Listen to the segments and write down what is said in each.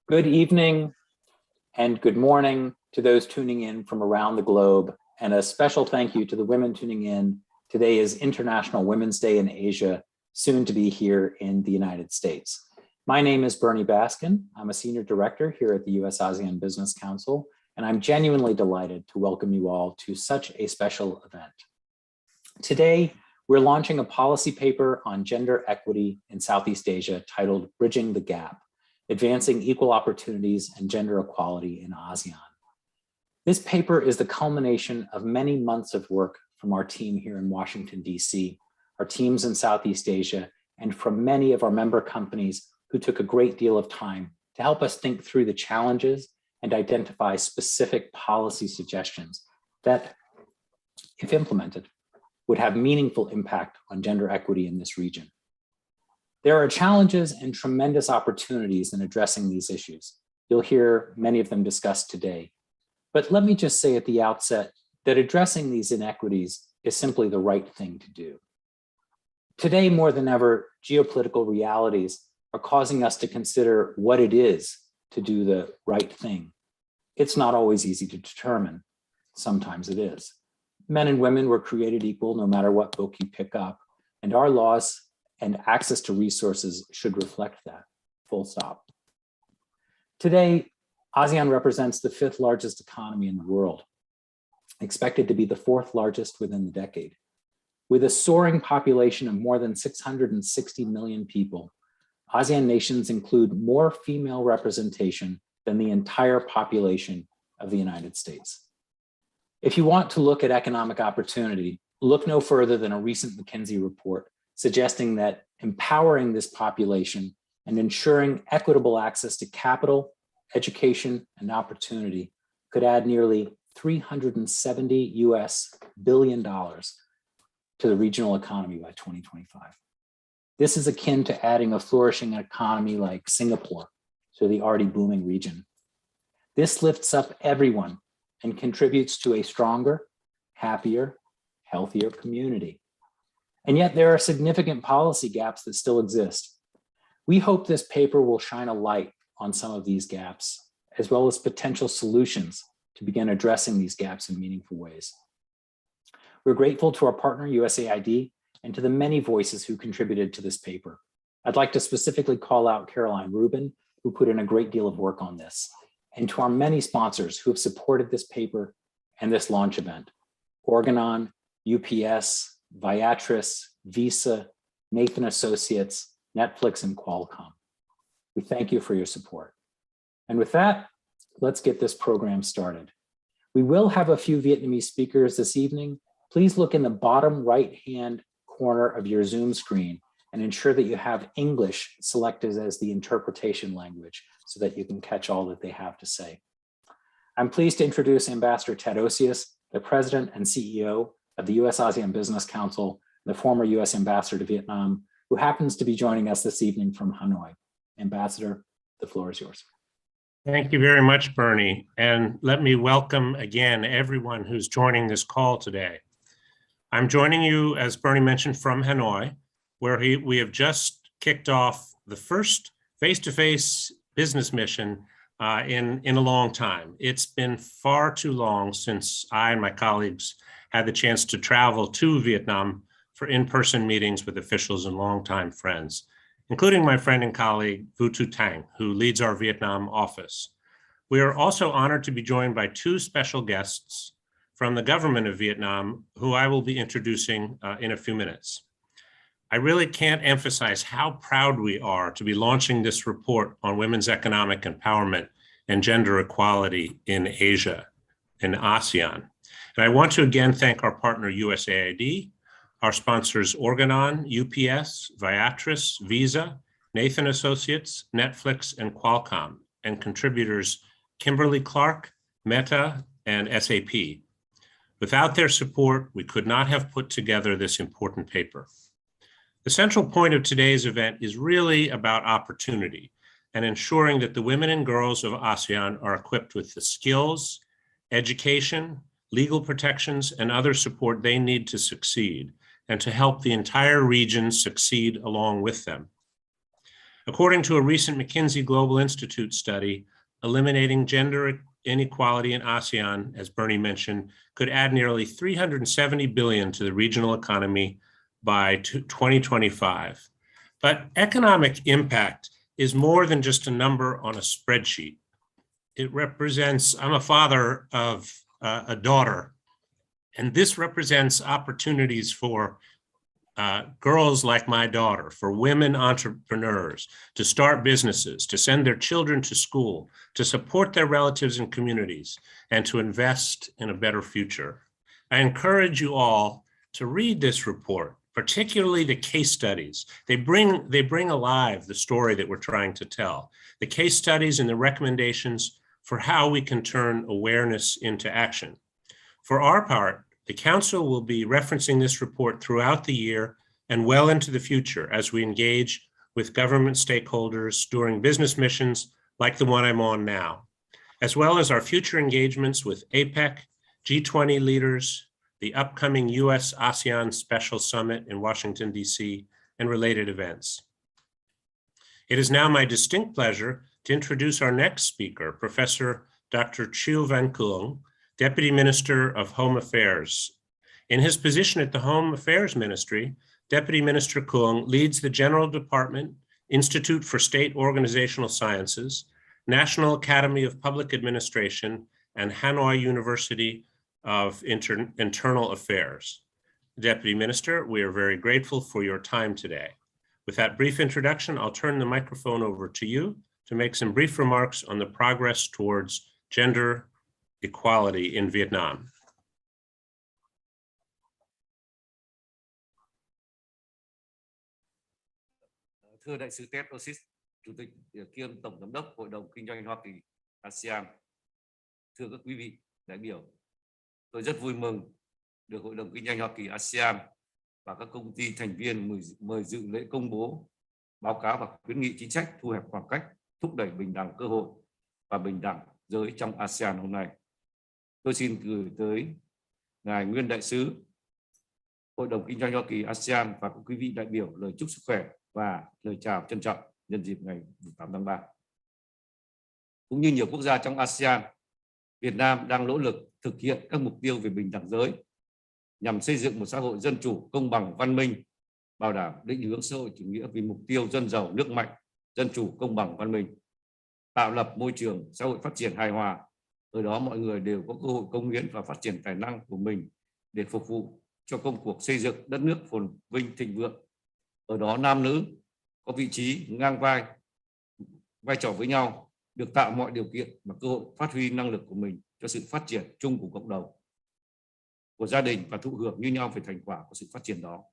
Good evening and good morning to those tuning in from around the globe, and a special thank you to the women tuning in. Today is International Women's Day in Asia, soon to be here in the United States. My name is Bernie Baskin. I'm a senior director here at the US-ASEAN Business Council, and I'm genuinely delighted to welcome you all to such a special event. Today, we're launching a policy paper on gender equity in Southeast Asia titled Bridging the Gap: Advancing Equal Opportunities and Gender Equality in ASEAN. This paper is the culmination of many months of work from our team here in Washington, DC, our teams in Southeast Asia, and from many of our member companies who took a great deal of time to help us think through the challenges and identify specific policy suggestions that, if implemented, would have meaningful impact on gender equity in this region. There are challenges and tremendous opportunities in addressing these issues. You'll hear many of them discussed today. But let me just say at the outset that addressing these inequities is simply the right thing to do. Today, more than ever, geopolitical realities are causing us to consider what it is to do the right thing. It's not always easy to determine. Sometimes it is. Men and women were created equal no matter what book you pick up, and our laws and access to resources should reflect that, full stop. Today, ASEAN represents the 5th largest economy in the world, expected to be the 4th largest within the decade. With a soaring population of more than 660 million people, ASEAN nations include more female representation than the entire population of the United States. If you want to look at economic opportunity, look no further than a recent McKinsey report suggesting that empowering this population and ensuring equitable access to capital, education, and opportunity could add nearly $370 billion to the regional economy by 2025. This is akin to adding a flourishing economy like Singapore to the already booming region. This lifts up everyone and contributes to a stronger, happier, healthier community. And yet there are significant policy gaps that still exist. We hope this paper will shine a light on some of these gaps, as well as potential solutions to begin addressing these gaps in meaningful ways. We're grateful to our partner, USAID, and to the many voices who contributed to this paper. I'd like to specifically call out Caroline Rubin, who put in a great deal of work on this, and to our many sponsors who have supported this paper and this launch event: Organon, UPS, Viatris, Visa, Nathan Associates, Netflix, and Qualcomm. We thank you for your support. And with that, let's get this program started. We will have a few Vietnamese speakers this evening. Please look in the bottom right-hand corner of your Zoom screen and ensure that you have English selected as the interpretation language so that you can catch all that they have to say. I'm pleased to introduce Ambassador Ted Osius, the President and CEO of the US-ASEAN Business Council, the former US Ambassador to Vietnam, who happens to be joining us this evening from Hanoi. Ambassador, the floor is yours. Thank you very much, Bernie. And let me welcome again everyone who's joining this call today. I'm joining you, as Bernie mentioned, from Hanoi, where we have just kicked off the first face-to-face business mission in a long time. It's been far too long since I and my colleagues had the chance to travel to Vietnam for in-person meetings with officials and longtime friends, including my friend and colleague, Vu Tu Tang, who leads our Vietnam office. We are also honored to be joined by 2 special guests from the government of Vietnam, who I will be introducing in a few minutes. I really can't emphasize how proud we are to be launching this report on women's economic empowerment and gender equality in Asia, in ASEAN. And I want to again thank our partner USAID, our sponsors Organon, UPS, Viatris, Visa, Nathan Associates, Netflix, and Qualcomm, and contributors Kimberly Clark, Meta, and SAP. Without their support, we could not have put together this important paper. The central point of today's event is really about opportunity and ensuring that the women and girls of ASEAN are equipped with the skills, education, legal protections, and other support they need to succeed, and to help the entire region succeed along with them. According to a recent McKinsey Global Institute study, eliminating gender inequality in ASEAN, as Bernie mentioned, could add nearly $370 billion to the regional economy by 2025. But economic impact is more than just a number on a spreadsheet. It represents, I'm a father of a daughter, and this represents opportunities for girls like my daughter, for women entrepreneurs, to start businesses, to send their children to school, to support their relatives and communities, and to invest in a better future. I encourage you all to read this report, particularly the case studies. They bring alive the story that we're trying to tell. The case studies and the recommendations for how we can turn awareness into action. For our part, the Council will be referencing this report throughout the year and well into the future as we engage with government stakeholders during business missions like the one I'm on now, as well as our future engagements with APEC, G20 leaders, the upcoming US-ASEAN Special Summit in Washington, D.C., and related events. It is now my distinct pleasure to introduce our next speaker, Professor Dr. Chiu Van Kuong, Deputy Minister of Home Affairs. In his position at the Home Affairs Ministry, Deputy Minister Kuong leads the General Department, Institute for State Organizational Sciences, National Academy of Public Administration, and Hanoi University of Internal Affairs. Deputy Minister, we are very grateful for your time today. With that brief introduction, I'll turn the microphone over to you to make some brief remarks on the progress towards gender equality in Vietnam. Thưa Đại sứ Ted Osis, Chủ tịch kiêm Tổng Giám đốc Hội đồng Kinh doanh Hoa Kỳ ASEAN, thưa các quý vị đại biểu, tôi rất vui mừng được Hội đồng Kinh doanh Hoa Kỳ ASEAN và các công ty thành viên mời dự lễ công bố báo cáo và khuyến nghị chính sách thu hẹp khoảng cách, thúc đẩy bình đẳng cơ hội và bình đẳng giới trong ASEAN hôm nay. Tôi xin gửi tới Ngài Nguyên Đại sứ Hội đồng Kinh doanh Hoa Kỳ ASEAN và các quý vị đại biểu lời chúc sức khỏe và lời chào trân trọng nhân dịp ngày 8 tháng 3. Cũng như nhiều quốc gia trong ASEAN, Việt Nam đang nỗ lực thực hiện các mục tiêu về bình đẳng giới nhằm xây dựng một xã hội dân chủ, công bằng, văn minh, bảo đảm định hướng xã hội chủ nghĩa vì mục tiêu dân giàu, nước mạnh, dân chủ, công bằng, văn minh, tạo lập môi trường xã hội phát triển hài hòa. Ở đó mọi người đều có cơ hội cống hiến và phát triển tài năng của mình để phục vụ cho công cuộc xây dựng đất nước phồn vinh thịnh vượng. Ở đó nam nữ có vị trí ngang vai trò với nhau, được tạo mọi điều kiện và cơ hội phát huy năng lực của mình cho sự phát triển chung của cộng đồng, của gia đình và thụ hưởng như nhau về thành quả của sự phát triển đó.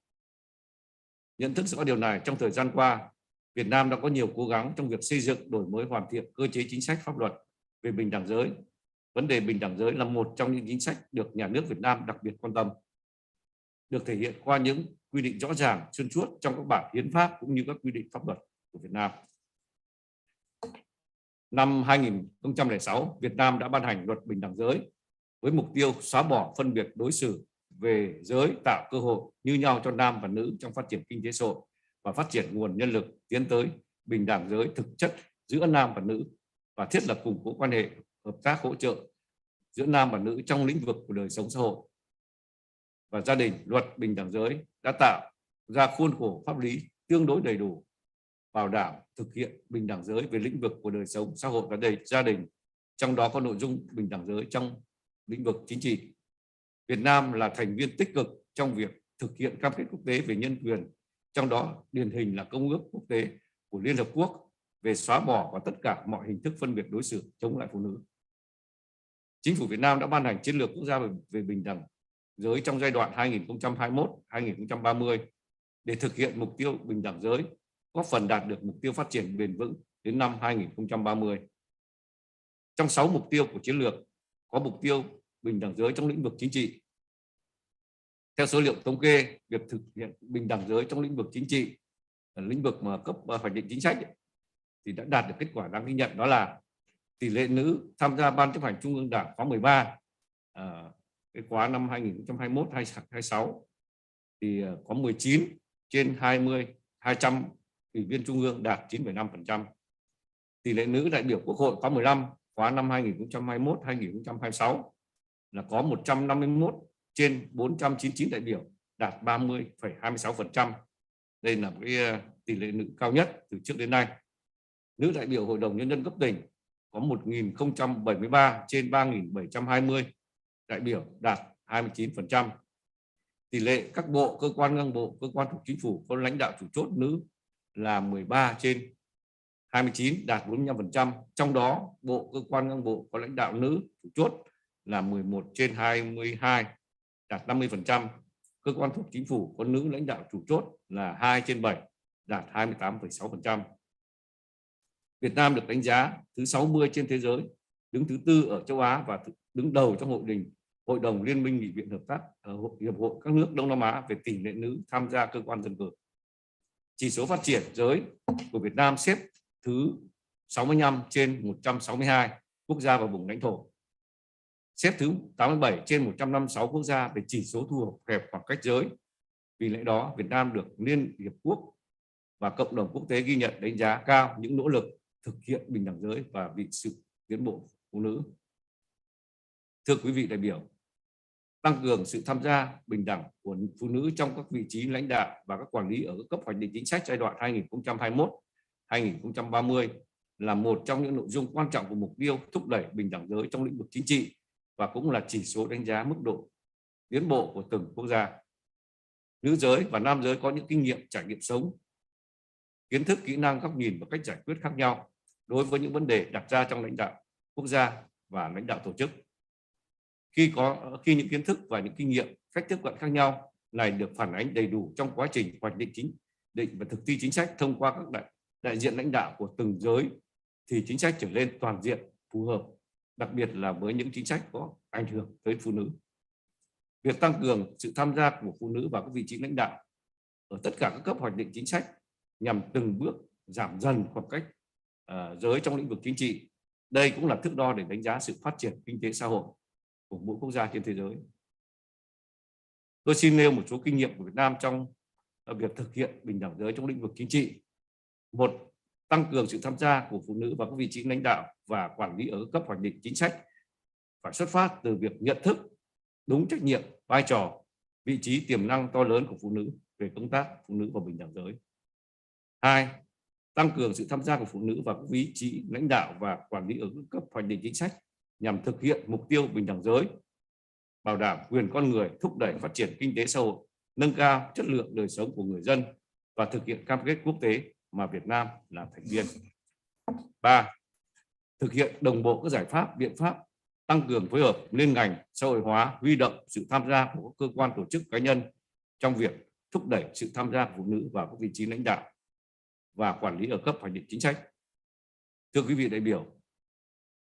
Nhận thức rõ điều này, trong thời gian qua, Việt Nam đã có nhiều cố gắng trong việc xây dựng, đổi mới, hoàn thiện cơ chế chính sách pháp luật về bình đẳng giới. Vấn đề bình đẳng giới là một trong những chính sách được nhà nước Việt Nam đặc biệt quan tâm, được thể hiện qua những quy định rõ ràng, xuyên suốt trong các bản hiến pháp cũng như các quy định pháp luật của Việt Nam. Năm 2006, Việt Nam đã ban hành luật bình đẳng giới với mục tiêu xóa bỏ phân biệt đối xử về giới, tạo cơ hội như nhau cho nam và nữ trong phát triển kinh tế xã hội và phát triển nguồn nhân lực, tiến tới bình đẳng giới thực chất giữa nam và nữ và thiết lập củng cố quan hệ hợp tác hỗ trợ giữa nam và nữ trong lĩnh vực của đời sống xã hội và gia đình. Luật bình đẳng giới đã tạo ra khuôn khổ pháp lý tương đối đầy đủ, bảo đảm thực hiện bình đẳng giới về lĩnh vực của đời sống xã hội và gia đình, trong đó có nội dung bình đẳng giới trong lĩnh vực chính trị. Việt Nam là thành viên tích cực trong việc thực hiện cam kết quốc tế về nhân quyền, trong đó điển hình là Công ước Quốc tế của Liên Hợp Quốc về xóa bỏ và tất cả mọi hình thức phân biệt đối xử chống lại phụ nữ. Chính phủ Việt Nam đã ban hành chiến lược quốc gia về bình đẳng giới trong giai đoạn 2021-2030 để thực hiện mục tiêu bình đẳng giới, góp phần đạt được mục tiêu phát triển bền vững đến năm 2030. Trong 6 mục tiêu của chiến lược có mục tiêu bình đẳng giới trong lĩnh vực chính trị. Theo số liệu thống kê, việc thực hiện bình đẳng giới trong lĩnh vực chính trị, lĩnh vực mà cấp hoạch định chính sách thì đã đạt được kết quả đáng ghi nhận, đó là tỷ lệ nữ tham gia Ban chấp hành Trung ương Đảng khóa 13 cái khóa năm 2021-2026 thì có 19 trên 200 Ủy viên Trung ương đạt 9,5%. Tỷ lệ nữ đại biểu Quốc hội khóa 15 khóa năm 2021-2026 là có 151 trên 499 đại biểu, đạt 30,26%. Đây là cái tỷ lệ nữ cao nhất từ trước đến nay. Nữ đại biểu Hội đồng Nhân dân cấp tỉnh có 1.073 trên 3.720 đại biểu, đạt 29%. Tỷ lệ các bộ, cơ quan ngang bộ, cơ quan thuộc chính phủ có lãnh đạo chủ chốt nữ là 13 trên 29, đạt 45%. Trong đó, bộ, cơ quan ngang bộ có lãnh đạo nữ chủ chốt là 11 trên 22, đạt 50%. Cơ quan thuộc chính phủ có nữ lãnh đạo chủ chốt là 2 trên 7, đạt 28,6%. Việt Nam được đánh giá thứ 60 trên thế giới, đứng thứ 4 ở châu Á và đứng đầu trong Hội đồng Liên minh Nghị viện Hợp tác Hiệp hội các nước Đông Nam Á về tỷ lệ nữ tham gia cơ quan dân cử. Chỉ số phát triển giới của Việt Nam xếp thứ 65 trên 162 quốc gia và vùng lãnh thổ, xếp thứ 87 trên 156 quốc gia về chỉ số thu hẹp khoảng cách giới. Vì lẽ đó, Việt Nam được Liên Hiệp Quốc và cộng đồng quốc tế ghi nhận, đánh giá cao những nỗ lực thực hiện bình đẳng giới và vì sự tiến bộ phụ nữ. Thưa quý vị đại biểu, tăng cường sự tham gia bình đẳng của phụ nữ trong các vị trí lãnh đạo và các quản lý ở các cấp hoạch định chính sách giai đoạn 2021-2030 là một trong những nội dung quan trọng của mục tiêu thúc đẩy bình đẳng giới trong lĩnh vực chính trị và cũng là chỉ số đánh giá mức độ tiến bộ của từng quốc gia. Nữ giới và nam giới có những kinh nghiệm, trải nghiệm sống, kiến thức, kỹ năng, góc nhìn và cách giải quyết khác nhau đối với những vấn đề đặt ra trong lãnh đạo quốc gia và lãnh đạo tổ chức. Khi những kiến thức và những kinh nghiệm, cách tiếp cận khác nhau này được phản ánh đầy đủ trong quá trình hoạch định chính định và thực thi chính sách thông qua các đại diện lãnh đạo của từng giới, thì chính sách trở nên toàn diện, phù hợp, đặc biệt là với những chính sách có ảnh hưởng tới phụ nữ. Việc tăng cường sự tham gia của phụ nữ vào các vị trí lãnh đạo ở tất cả các cấp hoạch định chính sách nhằm từng bước giảm dần khoảng cách giới trong lĩnh vực chính trị. Đây cũng là thước đo để đánh giá sự phát triển kinh tế xã hội của mỗi quốc gia trên thế giới. Tôi xin nêu một số kinh nghiệm của Việt Nam trong việc thực hiện bình đẳng giới trong lĩnh vực chính trị. Một, tăng cường sự tham gia của phụ nữ vào các vị trí lãnh đạo và quản lý ở cấp hoạch định chính sách phải xuất phát từ việc nhận thức đúng trách nhiệm, vai trò, vị trí tiềm năng to lớn của phụ nữ về công tác phụ nữ và bình đẳng giới. Hai, tăng cường sự tham gia của phụ nữ vào các vị trí lãnh đạo và quản lý ở các cấp hoạch định chính sách nhằm thực hiện mục tiêu bình đẳng giới, bảo đảm quyền con người, thúc đẩy phát triển kinh tế xã hội, nâng cao chất lượng đời sống của người dân và thực hiện cam kết quốc tế mà Việt Nam là thành viên. 3. Thực hiện đồng bộ các giải pháp, biện pháp tăng cường phối hợp liên ngành, xã hội hóa, huy động sự tham gia của các cơ quan, tổ chức, cá nhân trong việc thúc đẩy sự tham gia của phụ nữ vào các vị trí lãnh đạo và quản lý ở cấp hoạch định chính sách. Thưa quý vị đại biểu,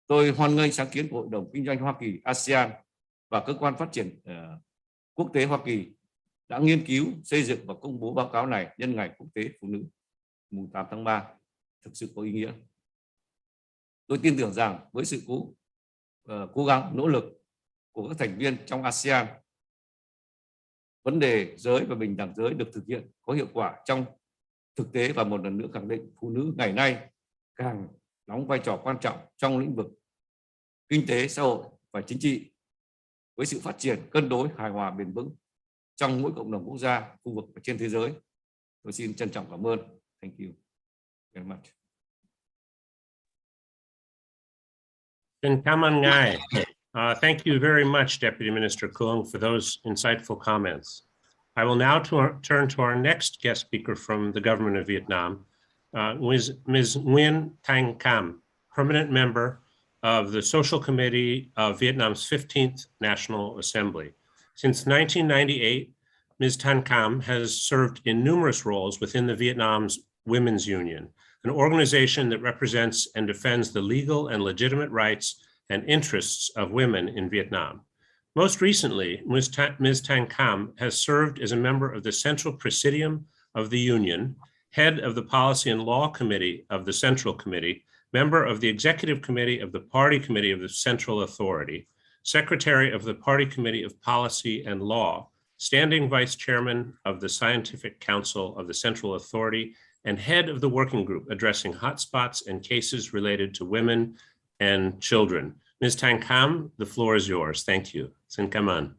tôi hoan nghênh sáng kiến của Hội đồng Kinh doanh Hoa Kỳ ASEAN và cơ quan phát triển quốc tế Hoa Kỳ đã nghiên cứu, xây dựng và công bố báo cáo này nhân ngày Quốc tế Phụ nữ mùng 8 tháng 3, thực sự có ý nghĩa. Tôi tin tưởng rằng với sự cố gắng, nỗ lực của các thành viên trong ASEAN, vấn đề giới và bình đẳng giới được thực hiện có hiệu quả trong thực tế, và một lần nữa khẳng định phụ nữ ngày nay càng đóng vai trò quan trọng trong lĩnh vực kinh tế, xã hội và chính trị, với sự phát triển cân đối, hài hòa, bền vững trong mỗi cộng đồng quốc gia, khu vực và trên thế giới. Tôi xin trân trọng cảm ơn. Thank you very much. Thank you very much, Deputy Minister Kuong, for those insightful comments. I will now turn to our next guest speaker from the government of Vietnam, Ms. Nguyen Thanh Cam, permanent member of the Social Committee of Vietnam's 15th National Assembly. Since 1998, Ms. Thanh Cam has served in numerous roles within the Vietnam's Women's Union, an organization that represents and defends the legal and legitimate rights and interests of women in Vietnam. Most recently, Ms. Thanh Cam has served as a member of the Central Presidium of the Union, head of the Policy and Law Committee of the Central Committee, member of the Executive Committee of the Party Committee of the Central Authority, Secretary of the Party Committee of Policy and Law, Standing Vice Chairman of the Scientific Council of the Central Authority, and head of the working group addressing hotspots and cases related to women and children. Ms. Thanh Cam, the floor is yours. Thank you. Xin cảm ơn.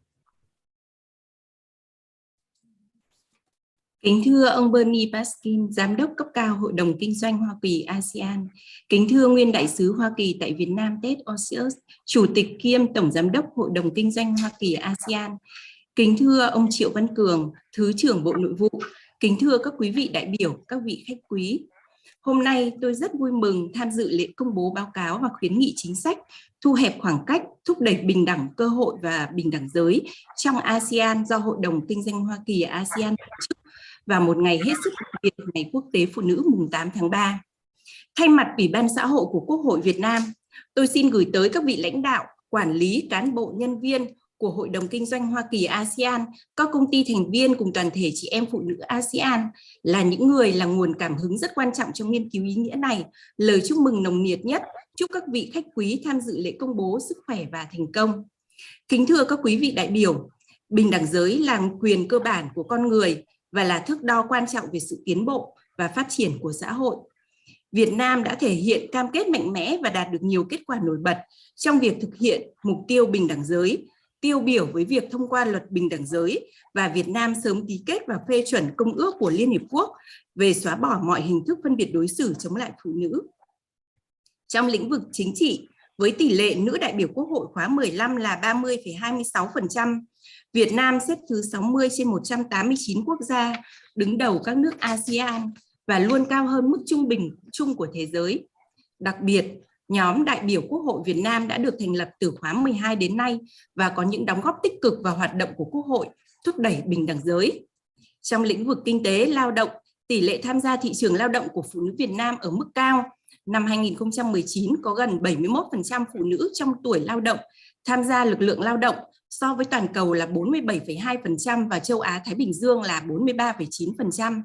Kính thưa ông Bernie Paskin, Giám đốc cấp cao Hội đồng Kinh doanh Hoa Kỳ ASEAN. Kính thưa Nguyên Đại sứ Hoa Kỳ tại Việt Nam Ted Osius, Chủ tịch kiêm Tổng Giám đốc Hội đồng Kinh doanh Hoa Kỳ ASEAN. Kính thưa ông Triệu Văn Cường, Thứ trưởng Bộ Nội vụ. Kính thưa các quý vị đại biểu, các vị khách quý. Hôm nay tôi rất vui mừng tham dự lễ công bố báo cáo và khuyến nghị chính sách thu hẹp khoảng cách, thúc đẩy bình đẳng cơ hội và bình đẳng giới trong ASEAN do Hội đồng Kinh doanh Hoa Kỳ ASEAN tổ chức vào một ngày hết sức đặc biệt, Ngày Quốc tế Phụ nữ mùng 8 tháng 3. Thay mặt Ủy ban Xã hội của Quốc hội Việt Nam, tôi xin gửi tới các vị lãnh đạo, quản lý, cán bộ, nhân viên của Hội đồng Kinh doanh Hoa Kỳ ASEAN, các công ty thành viên cùng toàn thể chị em phụ nữ ASEAN là những người là nguồn cảm hứng rất quan trọng trong nghiên cứu ý nghĩa này. Lời chúc mừng nồng nhiệt nhất, chúc các vị khách quý tham dự lễ công bố sức khỏe và thành công. Kính thưa các quý vị đại biểu, bình đẳng giới là quyền cơ bản của con người và là thước đo quan trọng về sự tiến bộ và phát triển của xã hội. Việt Nam đã thể hiện cam kết mạnh mẽ và đạt được nhiều kết quả nổi bật trong việc thực hiện mục tiêu bình đẳng giới, tiêu biểu với việc thông qua luật bình đẳng giới và Việt Nam sớm ký kết và phê chuẩn Công ước của Liên Hiệp Quốc về xóa bỏ mọi hình thức phân biệt đối xử chống lại phụ nữ. Trong lĩnh vực chính trị, với tỷ lệ nữ đại biểu Quốc hội khóa 15 là 30,26%, Việt Nam xếp thứ 60 trên 189 quốc gia, đứng đầu các nước ASEAN và luôn cao hơn mức trung bình chung của thế giới. Đặc biệt, nhóm đại biểu Quốc hội Việt Nam đã được thành lập từ khóa 12 đến nay và có những đóng góp tích cực vào hoạt động của Quốc hội, thúc đẩy bình đẳng giới. Trong lĩnh vực kinh tế, lao động, tỷ lệ tham gia thị trường lao động của phụ nữ Việt Nam ở mức cao. Năm 2019 có gần 71% phụ nữ trong tuổi lao động tham gia lực lượng lao động, so với toàn cầu là 47,2% và châu Á Thái Bình Dương là 43,9%.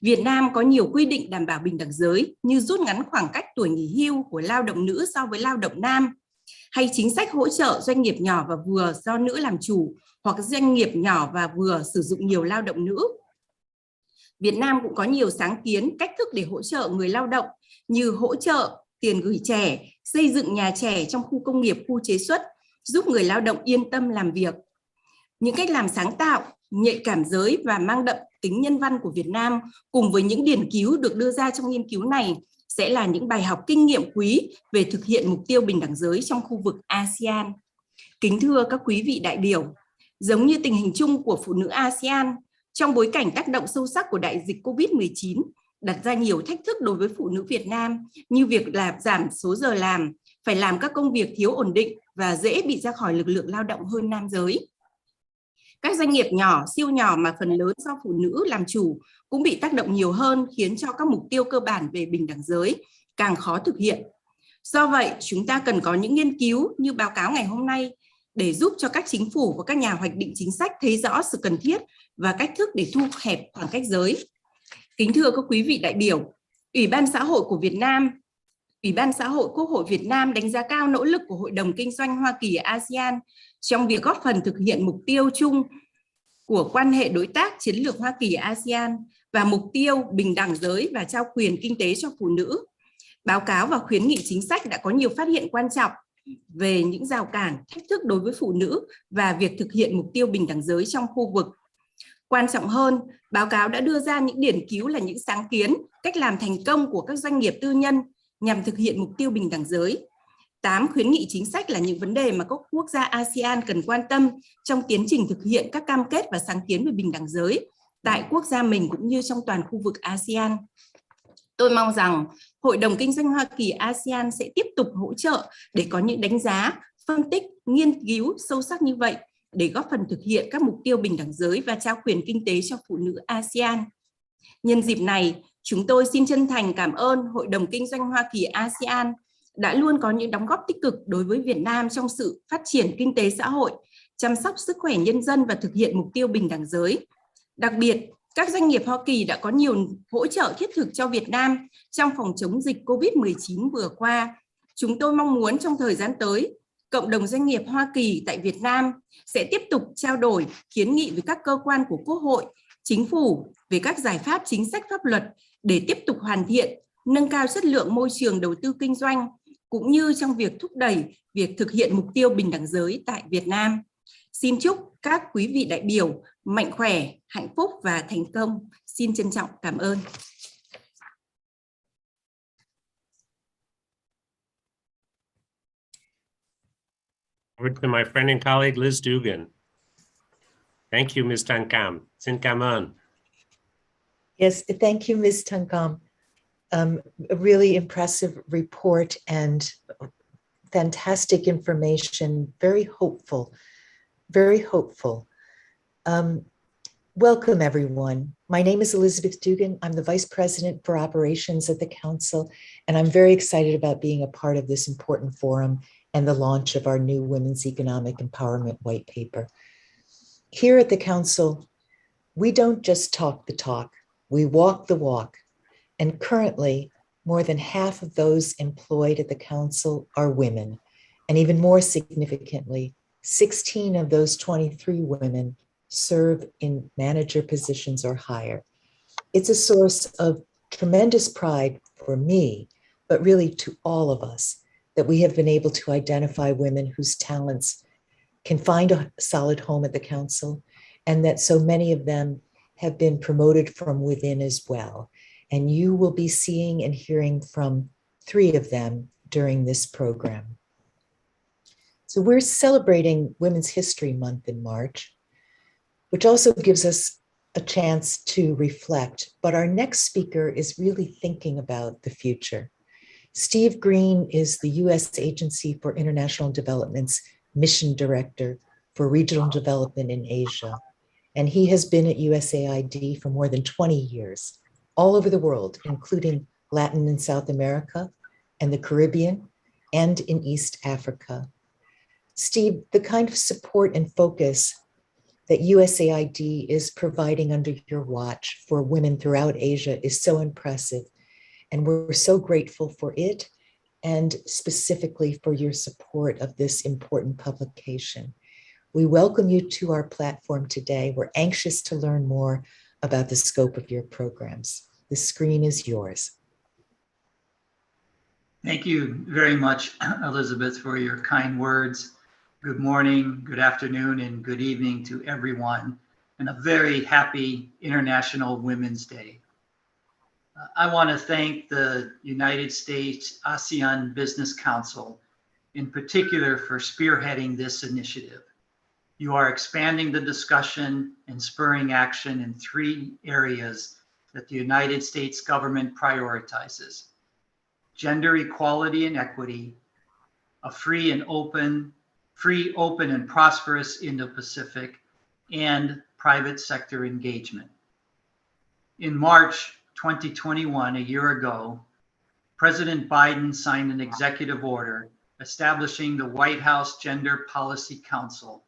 Việt Nam có nhiều quy định đảm bảo bình đẳng giới như rút ngắn khoảng cách tuổi nghỉ hưu của lao động nữ so với lao động nam, hay chính sách hỗ trợ doanh nghiệp nhỏ và vừa do nữ làm chủ hoặc doanh nghiệp nhỏ và vừa sử dụng nhiều lao động nữ. Việt Nam cũng có nhiều sáng kiến, cách thức để hỗ trợ người lao động như hỗ trợ tiền gửi trẻ, xây dựng nhà trẻ trong khu công nghiệp, khu chế xuất, giúp người lao động yên tâm làm việc. Những cách làm sáng tạo, nhạy cảm giới và mang đậm tính nhân văn của Việt Nam cùng với những điển cứu được đưa ra trong nghiên cứu này sẽ là những bài học kinh nghiệm quý về thực hiện mục tiêu bình đẳng giới trong khu vực ASEAN. Kính thưa các quý vị đại biểu, giống như tình hình chung của phụ nữ ASEAN, trong bối cảnh tác động sâu sắc của đại dịch COVID-19 đặt ra nhiều thách thức đối với phụ nữ Việt Nam như việc giảm số giờ làm, phải làm các công việc thiếu ổn định và dễ bị ra khỏi lực lượng lao động hơn nam giới. Các doanh nghiệp nhỏ, siêu nhỏ mà phần lớn do phụ nữ làm chủ cũng bị tác động nhiều hơn, khiến cho các mục tiêu cơ bản về bình đẳng giới càng khó thực hiện. Do vậy, chúng ta cần có những nghiên cứu như báo cáo ngày hôm nay để giúp cho các chính phủ và các nhà hoạch định chính sách thấy rõ sự cần thiết và cách thức để thu hẹp khoảng cách giới. Kính thưa các quý vị đại biểu, Ủy ban Xã hội của Việt Nam, Ủy ban Xã hội Quốc hội Việt Nam đánh giá cao nỗ lực của Hội đồng Kinh doanh Hoa Kỳ ASEAN trong việc góp phần thực hiện mục tiêu chung của quan hệ đối tác chiến lược Hoa Kỳ ASEAN và mục tiêu bình đẳng giới và trao quyền kinh tế cho phụ nữ. Báo cáo và khuyến nghị chính sách đã có nhiều phát hiện quan trọng về những rào cản, thách thức đối với phụ nữ và việc thực hiện mục tiêu bình đẳng giới trong khu vực. Quan trọng hơn, báo cáo đã đưa ra những điển cứu là những sáng kiến, cách làm thành công của các doanh nghiệp tư nhân nhằm thực hiện mục tiêu bình đẳng giới. 8 khuyến nghị chính sách là những vấn đề mà các quốc gia ASEAN cần quan tâm trong tiến trình thực hiện các cam kết và sáng kiến về bình đẳng giới tại quốc gia mình cũng như trong toàn khu vực ASEAN. Tôi mong rằng Hội đồng Kinh doanh Hoa Kỳ ASEAN sẽ tiếp tục hỗ trợ để có những đánh giá, phân tích, nghiên cứu sâu sắc như vậy để góp phần thực hiện các mục tiêu bình đẳng giới và trao quyền kinh tế cho phụ nữ ASEAN. Nhân dịp này, chúng tôi xin chân thành cảm ơn Hội đồng Kinh doanh Hoa Kỳ ASEAN đã luôn có những đóng góp tích cực đối với Việt Nam trong sự phát triển kinh tế xã hội, chăm sóc sức khỏe nhân dân và thực hiện mục tiêu bình đẳng giới. Đặc biệt, các doanh nghiệp Hoa Kỳ đã có nhiều hỗ trợ thiết thực cho Việt Nam trong phòng chống dịch COVID-19 vừa qua. Chúng tôi mong muốn trong thời gian tới, cộng đồng doanh nghiệp Hoa Kỳ tại Việt Nam sẽ tiếp tục trao đổi, kiến nghị với các cơ quan của Quốc hội chính phủ về các giải pháp chính sách pháp luật để tiếp tục hoàn thiện, nâng cao chất lượng môi trường đầu tư kinh doanh, cũng như trong việc thúc đẩy việc thực hiện mục tiêu bình đẳng giới tại Việt Nam. Xin chúc các quý vị đại biểu mạnh khỏe, hạnh phúc và thành công. Xin trân trọng cảm ơn. Over to my friend and colleague, Liz Dugan. Thank you, Ms. Tankam. Xin cảm ơn. Yes, thank you, Ms. Tankam. A really impressive report and fantastic information, very hopeful, very hopeful. Welcome, everyone. My name is Elizabeth Dugan. I'm the Vice President for Operations at the Council, and I'm very excited about being a part of this important forum and the launch of our new Women's Economic Empowerment White Paper. Here at the Council, we don't just talk the talk, we walk the walk. And currently, more than half of those employed at the Council are women. And even more significantly, 16 of those 23 women serve in manager positions or higher. It's a source of tremendous pride for me, but really to all of us, that we have been able to identify women whose talents can find a solid home at the Council, and that so many of them have been promoted from within as well. And you will be seeing and hearing from 3 of them during this program. So we're celebrating Women's History Month in March, which also gives us a chance to reflect, but our next speaker is really thinking about the future. Steve Green is the US Agency for International Development's Mission Director for Regional Development in Asia. And he has been at USAID for more than 20 years, all over the world, including Latin and South America and the Caribbean and in East Africa. Steve, the kind of support and focus that USAID is providing under your watch for women throughout Asia is so impressive. And we're so grateful for it, and specifically for your support of this important publication. We welcome you to our platform today. We're anxious to learn more about the scope of your programs. The screen is yours. Thank you very much, Elizabeth, for your kind words. Good morning, good afternoon, and good evening to everyone, and a very happy International Women's Day. I want to thank the United States ASEAN Business Council in particular for spearheading this initiative. You are expanding the discussion and spurring action in 3 areas that the United States government prioritizes: gender equality and equity, a free, open, and prosperous Indo-Pacific, and private sector engagement. In March 2021, a year ago, President Biden signed an executive order establishing the White House Gender Policy Council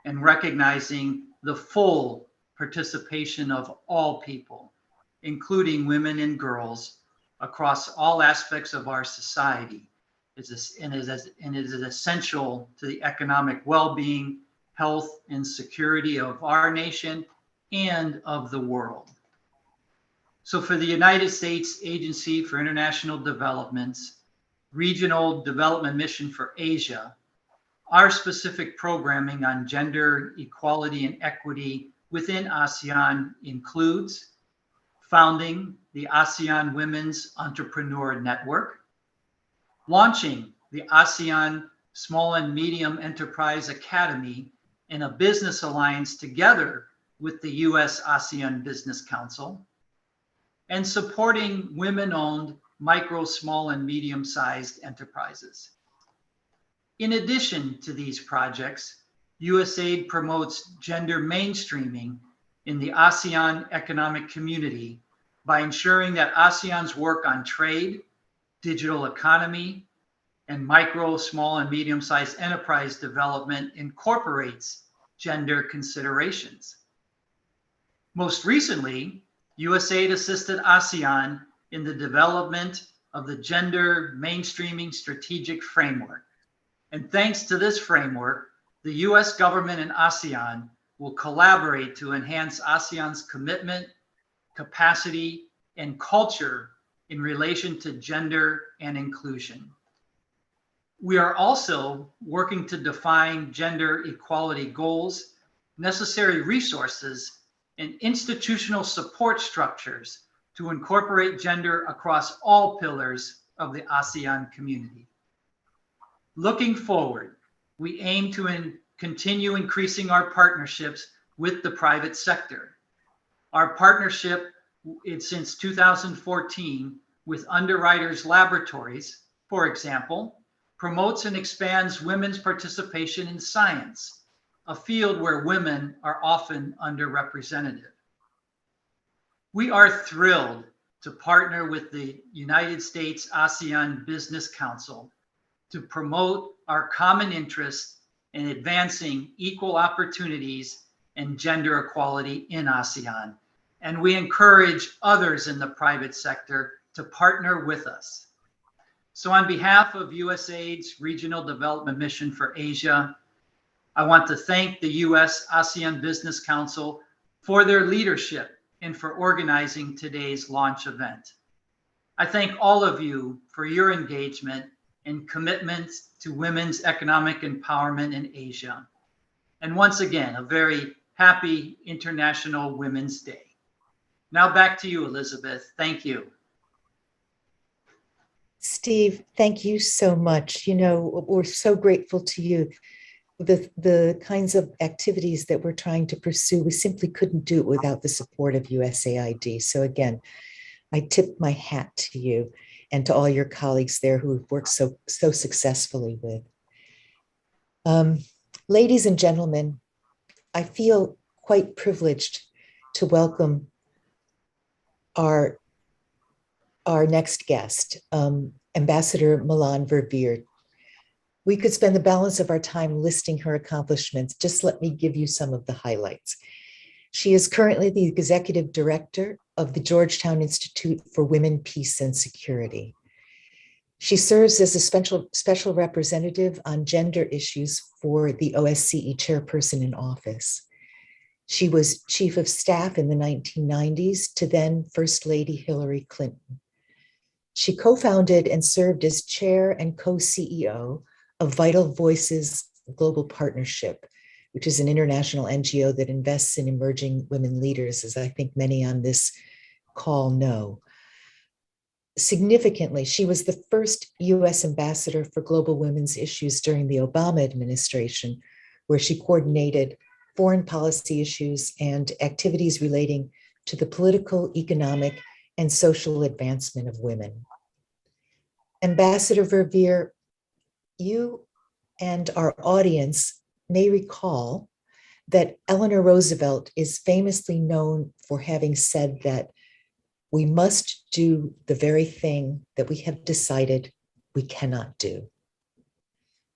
and recognizing the full participation of all people, including women and girls, across all aspects of our society, and it is essential to the economic well-being, health, and security of our nation and of the world. So for the United States Agency for International Development's Regional Development Mission for Asia, our specific programming on gender equality and equity within ASEAN includes founding the ASEAN Women's Entrepreneur Network, launching the ASEAN Small and Medium Enterprise Academy and a business alliance together with the US-ASEAN Business Council, and supporting women-owned micro, small, and medium-sized enterprises. In addition to these projects, USAID promotes gender mainstreaming in the ASEAN economic community by ensuring that ASEAN's work on trade, digital economy, and micro, small, and medium-sized enterprise development incorporates gender considerations. Most recently, USAID assisted ASEAN in the development of the Gender Mainstreaming Strategic Framework. And thanks to this framework, the US government and ASEAN will collaborate to enhance ASEAN's commitment, capacity, and culture in relation to gender and inclusion. We are also working to define gender equality goals, necessary resources, and institutional support structures to incorporate gender across all pillars of the ASEAN community. Looking forward, we aim to continue increasing our partnerships with the private sector. Our partnership since 2014 with Underwriters Laboratories, for example, promotes and expands women's participation in science, a field where women are often underrepresented. We are thrilled to partner with the United States ASEAN Business Council to promote our common interests in advancing equal opportunities and gender equality in ASEAN. And we encourage others in the private sector to partner with us. So on behalf of USAID's Regional Development Mission for Asia, I want to thank the US-ASEAN Business Council for their leadership and for organizing today's launch event. I thank all of you for your engagement and commitment to women's economic empowerment in Asia. And once again, a very happy International Women's Day. Now back to you, Elizabeth. Thank you. Steve, thank you so much. You know, we're so grateful to you. The kinds of activities that we're trying to pursue, we simply couldn't do it without the support of USAID. So again, I tip my hat to you and to all your colleagues there who have worked so successfully with. Ladies and gentlemen, I feel quite privileged to welcome our next guest, Ambassador Milan Verveer. We could spend the balance of our time listing her accomplishments. Just let me give you some of the highlights. She is currently the executive director of the Georgetown Institute for Women, Peace, and Security. She serves as a special representative on gender issues for the OSCE chairperson in office. She was chief of staff in the 1990s to then First Lady Hillary Clinton. She co-founded and served as chair and co-CEO of Vital Voices Global Partnership, which is an international NGO that invests in emerging women leaders, as I think many on this call know. Significantly, she was the first US ambassador for global women's issues during the Obama administration, where she coordinated foreign policy issues and activities relating to the political, economic, and social advancement of women. Ambassador Verveer, you and our audience may recall that Eleanor Roosevelt is famously known for having said that we must do the very thing that we have decided we cannot do.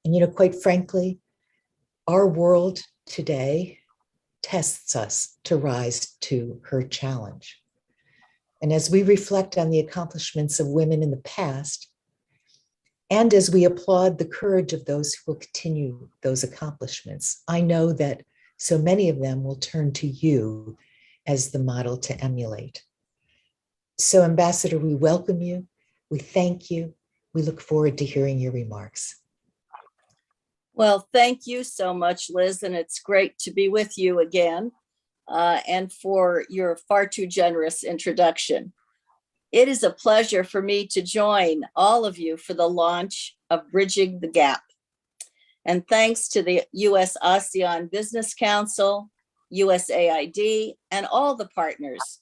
And, you know, quite frankly, our world today tests us to rise to her challenge. And as we reflect on the accomplishments of women in the past, and as we applaud the courage of those who will continue those accomplishments, I know that so many of them will turn to you as the model to emulate. So, Ambassador, we welcome you, we thank you, we look forward to hearing your remarks. Well, thank you so much, Liz, and it's great to be with you again, and for your far too generous introduction. It is a pleasure for me to join all of you for the launch of Bridging the Gap. And thanks to the US-ASEAN Business Council, USAID, and all the partners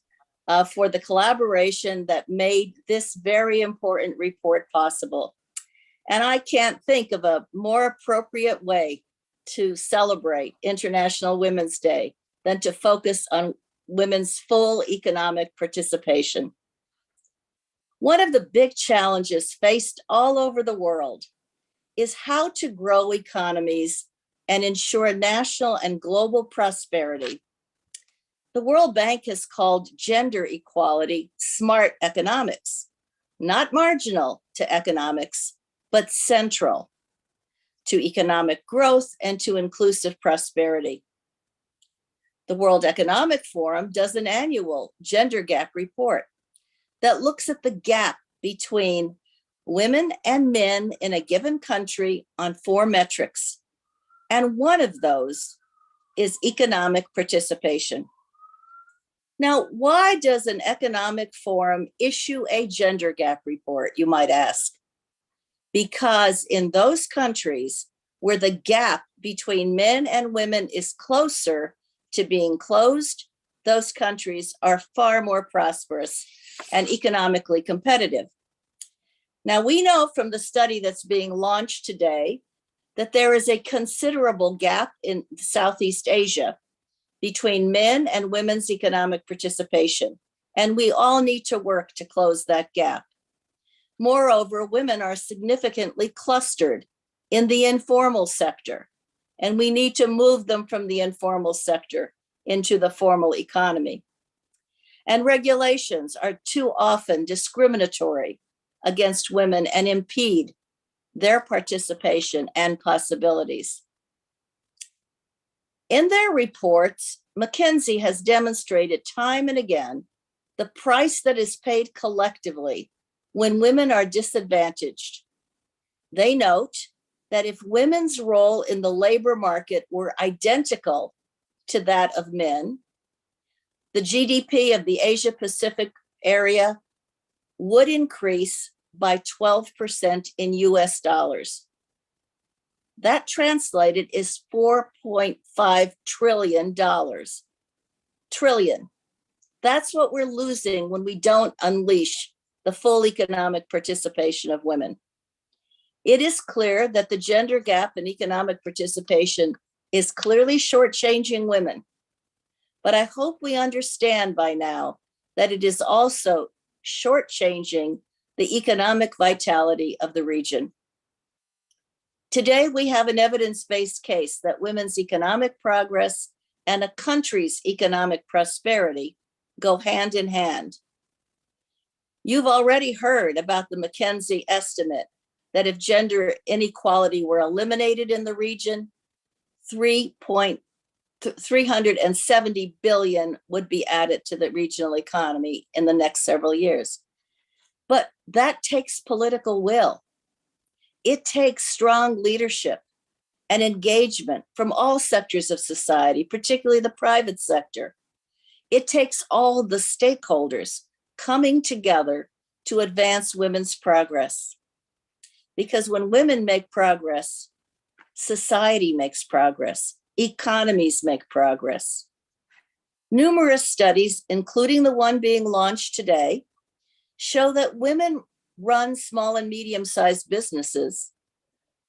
for the collaboration that made this very important report possible. And I can't think of a more appropriate way to celebrate International Women's Day than to focus on women's full economic participation. One of the big challenges faced all over the world is how to grow economies and ensure national and global prosperity. The World Bank has called gender equality smart economics, not marginal to economics, but central to economic growth and to inclusive prosperity. The World Economic Forum does an annual gender gap report that looks at the gap between women and men in a given country on 4 metrics. And one of those is economic participation. Now, why does an economic forum issue a gender gap report, you might ask? Because in those countries where the gap between men and women is closer to being closed, those countries are far more prosperous and economically competitive. Now, we know from the study that's being launched today that there is a considerable gap in Southeast Asia between men and women's economic participation, and we all need to work to close that gap. Moreover, women are significantly clustered in the informal sector, and we need to move them from the informal sector into the formal economy. And regulations are too often discriminatory against women and impede their participation and possibilities. In their reports, McKinsey has demonstrated time and again the price that is paid collectively when women are disadvantaged. They note that if women's role in the labor market were identical to that of men, the GDP of the Asia Pacific area would increase by 12% in US dollars. That translated is $4.5 trillion. Trillion. That's what we're losing when we don't unleash the full economic participation of women. It is clear that the gender gap in economic participation is clearly shortchanging women. But I hope we understand by now that it is also shortchanging the economic vitality of the region. Today, we have an evidence-based case that women's economic progress and a country's economic prosperity go hand in hand. You've already heard about the McKinsey estimate that if gender inequality were eliminated in the region, 370 billion would be added to the regional economy in the next several years. But that takes political will. It takes strong leadership and engagement from all sectors of society, particularly the private sector. It takes all the stakeholders coming together to advance women's progress. Because when women make progress, society makes progress, economies make progress. Numerous studies, including the one being launched today, show that women run small and medium-sized businesses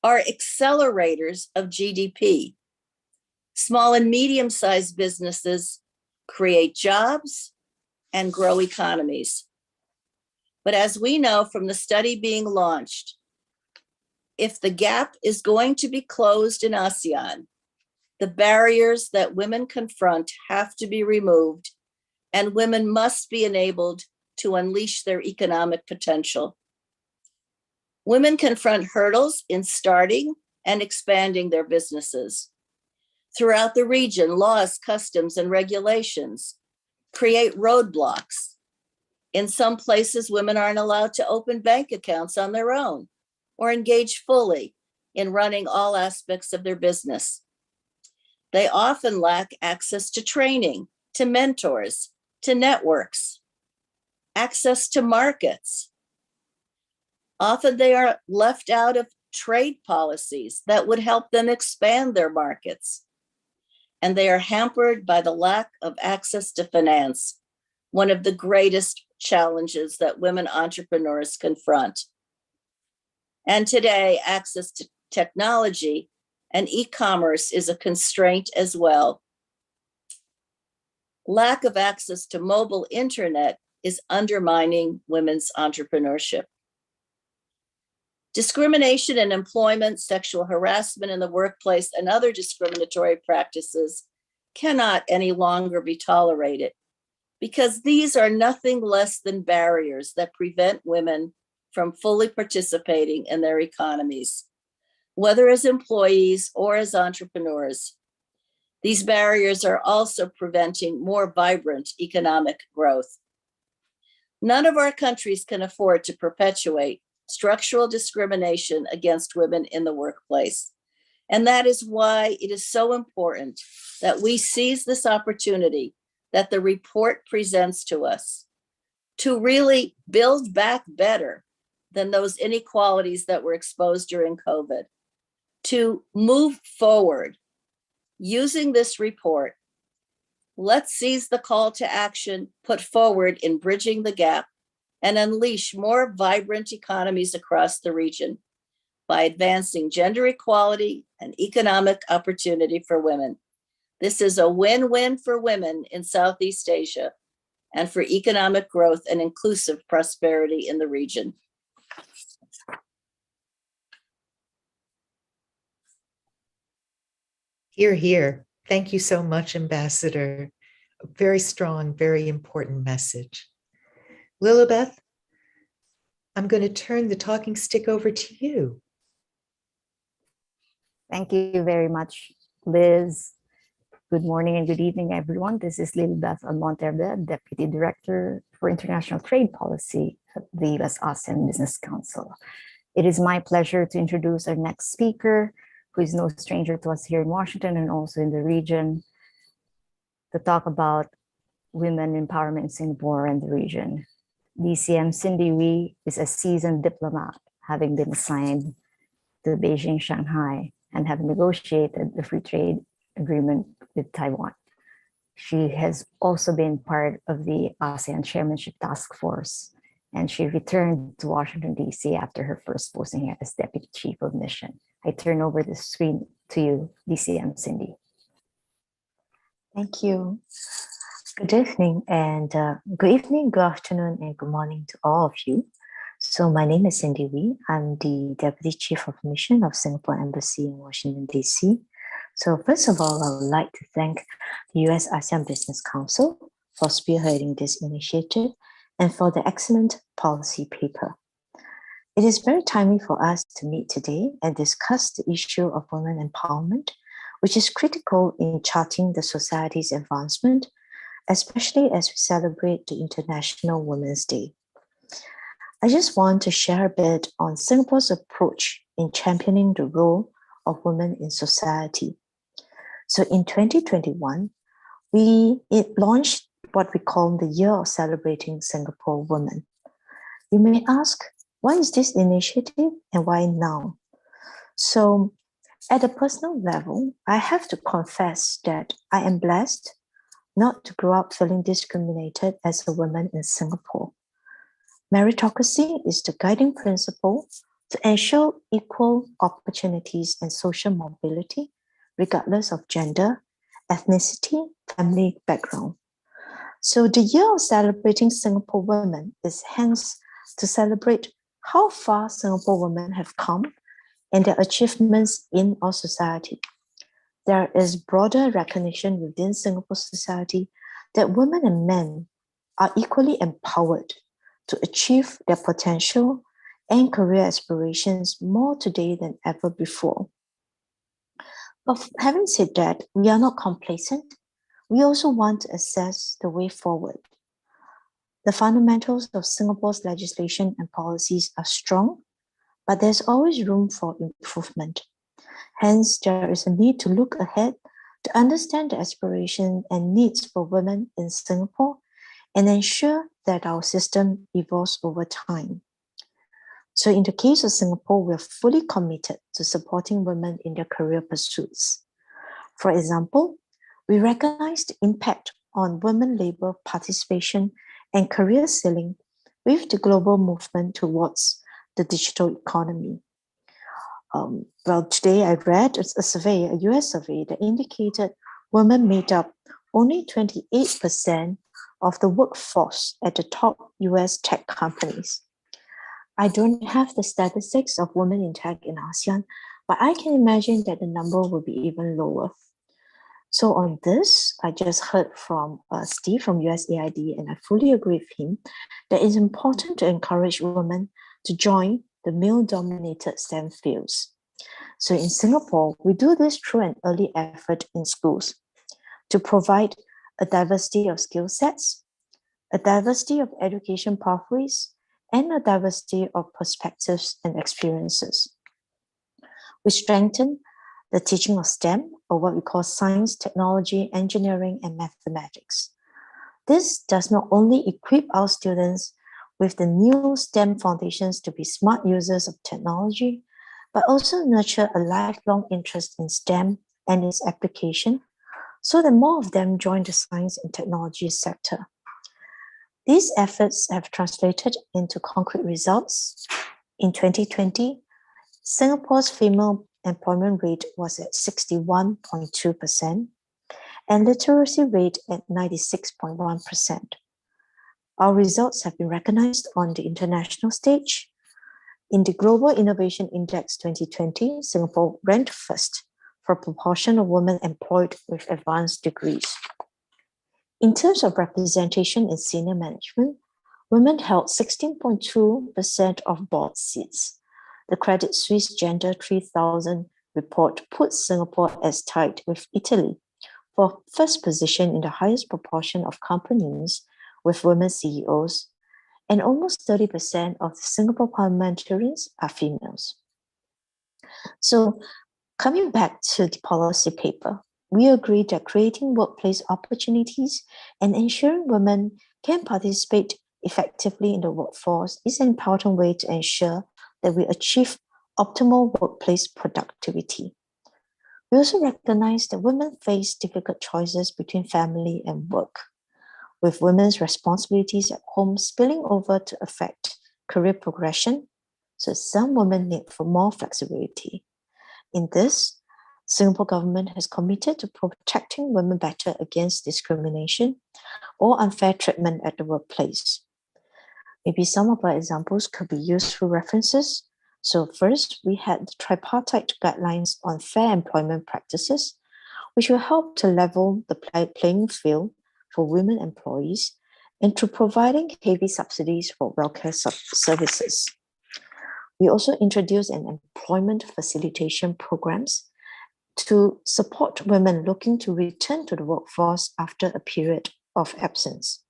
are accelerators of GDP. Small and medium-sized businesses create jobs and grow economies. But as we know from the study being launched, if the gap is going to be closed in ASEAN, the barriers that women confront have to be removed, and women must be enabled to unleash their economic potential. Women confront hurdles in starting and expanding their businesses. Throughout the region, laws, customs, and regulations create roadblocks. In some places, women aren't allowed to open bank accounts on their own or engage fully in running all aspects of their business. They often lack access to training, to mentors, to networks, access to markets. Often they are left out of trade policies that would help them expand their markets. And they are hampered by the lack of access to finance, one of the greatest challenges that women entrepreneurs confront. And today, access to technology and e-commerce is a constraint as well. Lack of access to mobile internet is undermining women's entrepreneurship. Discrimination in employment, sexual harassment in the workplace, and other discriminatory practices cannot any longer be tolerated because these are nothing less than barriers that prevent women from fully participating in their economies, whether as employees or as entrepreneurs. These barriers are also preventing more vibrant economic growth. None of our countries can afford to perpetuate structural discrimination against women in the workplace. And that is why it is so important that we seize this opportunity that the report presents to us to really build back better than those inequalities that were exposed during COVID, to move forward using this report. Let's seize the call to action put forward in bridging the gap and unleash more vibrant economies across the region by advancing gender equality and economic opportunity for women. This is a win-win for women in Southeast Asia and for economic growth and inclusive prosperity in the region. Hear, hear. Thank you so much, Ambassador. A very strong, very important message. Lilibeth, I'm going to turn the talking stick over to you. Thank you very much, Liz. Good morning and good evening, everyone. This is Lilibeth Almonte, Deputy Director for International Trade Policy at the US-ASEAN Business Council. It is my pleasure to introduce our next speaker, who is no stranger to us here in Washington and also in the region, to talk about women empowerment in Singapore and the region. DCM Cindy Wee is a seasoned diplomat, having been assigned to Beijing, Shanghai, and have negotiated the free trade agreement with Taiwan. She has also been part of the ASEAN Chairmanship Task Force, and she returned to Washington, D.C. after her first posting as Deputy Chief of Mission. I turn over the screen to you, DCM Cindy. Thank you. Good evening, good afternoon, and good morning to all of you. So my name is Cindy Wee. I'm the Deputy Chief of Mission of Singapore Embassy in Washington, D.C. So first of all, I would like to thank the US-ASEAN Business Council for spearheading this initiative and for the excellent policy paper. It is very timely for us to meet today and discuss the issue of women empowerment, which is critical in charting the society's advancement, especially as we celebrate the International Women's Day. I just want to share a bit on Singapore's approach in championing the role of women in society. So in 2021, it launched what we call the Year of Celebrating Singapore Women. You may ask, why is this initiative and why now? So at a personal level, I have to confess that I am blessed not to grow up feeling discriminated as a woman in Singapore. Meritocracy is the guiding principle to ensure equal opportunities and social mobility, regardless of gender, ethnicity, family background. So the Year of Celebrating Singapore Women is hence to celebrate how far Singapore women have come and their achievements in our society. There is broader recognition within Singapore society that women and men are equally empowered to achieve their potential and career aspirations more today than ever before. But having said that, we are not complacent. We also want to assess the way forward. The fundamentals of Singapore's legislation and policies are strong, but there's always room for improvement. Hence, there is a need to look ahead to understand the aspirations and needs for women in Singapore and ensure that our system evolves over time. So in the case of Singapore, we're fully committed to supporting women in their career pursuits. For example, we recognize the impact on women labor participation and career ceiling with the global movement towards the digital economy. Today I read a survey, a US survey that indicated women made up only 28% of the workforce at the top US tech companies. I don't have the statistics of women in tech in ASEAN, but I can imagine that the number will be even lower. So on this, I just heard from Steve from USAID, and I fully agree with him that it's important to encourage women to join the male-dominated STEM fields. So in Singapore, we do this through an early effort in schools. to provide a diversity of skill sets, a diversity of education pathways, and a diversity of perspectives and experiences. We strengthen the teaching of STEM, or what we call science, technology, engineering, and mathematics. This does not only equip our students with the new STEM foundations to be smart users of technology, but also nurture a lifelong interest in STEM and its application, so that more of them join the science and technology sector. These efforts have translated into concrete results. In 2020, Singapore's female employment rate was at 61.2% and literacy rate at 96.1%. Our results have been recognized on the international stage. In the Global Innovation Index 2020, Singapore ranked first for a proportion of women employed with advanced degrees. In terms of representation in senior management, women held 16.2% of board seats. The Credit Suisse Gender 3000 report puts Singapore as tied with Italy for first position in the highest proportion of companies with women CEOs, and almost 30% of the Singapore parliamentarians are females. So, coming back to the policy paper, we agree that creating workplace opportunities and ensuring women can participate effectively in the workforce is an important way to ensure that we achieve optimal workplace productivity. We also recognize that women face difficult choices between family and work, with women's responsibilities at home spilling over to affect career progression, so some women need for more flexibility. In this, Singapore government has committed to protecting women better against discrimination or unfair treatment at the workplace. Maybe some of our examples could be useful references. So first, we had the tripartite guidelines on fair employment practices, which will help to level the playing field for women employees and through providing heavy subsidies for welfare services. We also introduced an employment facilitation programs to support women looking to return to the workforce after a period of absence.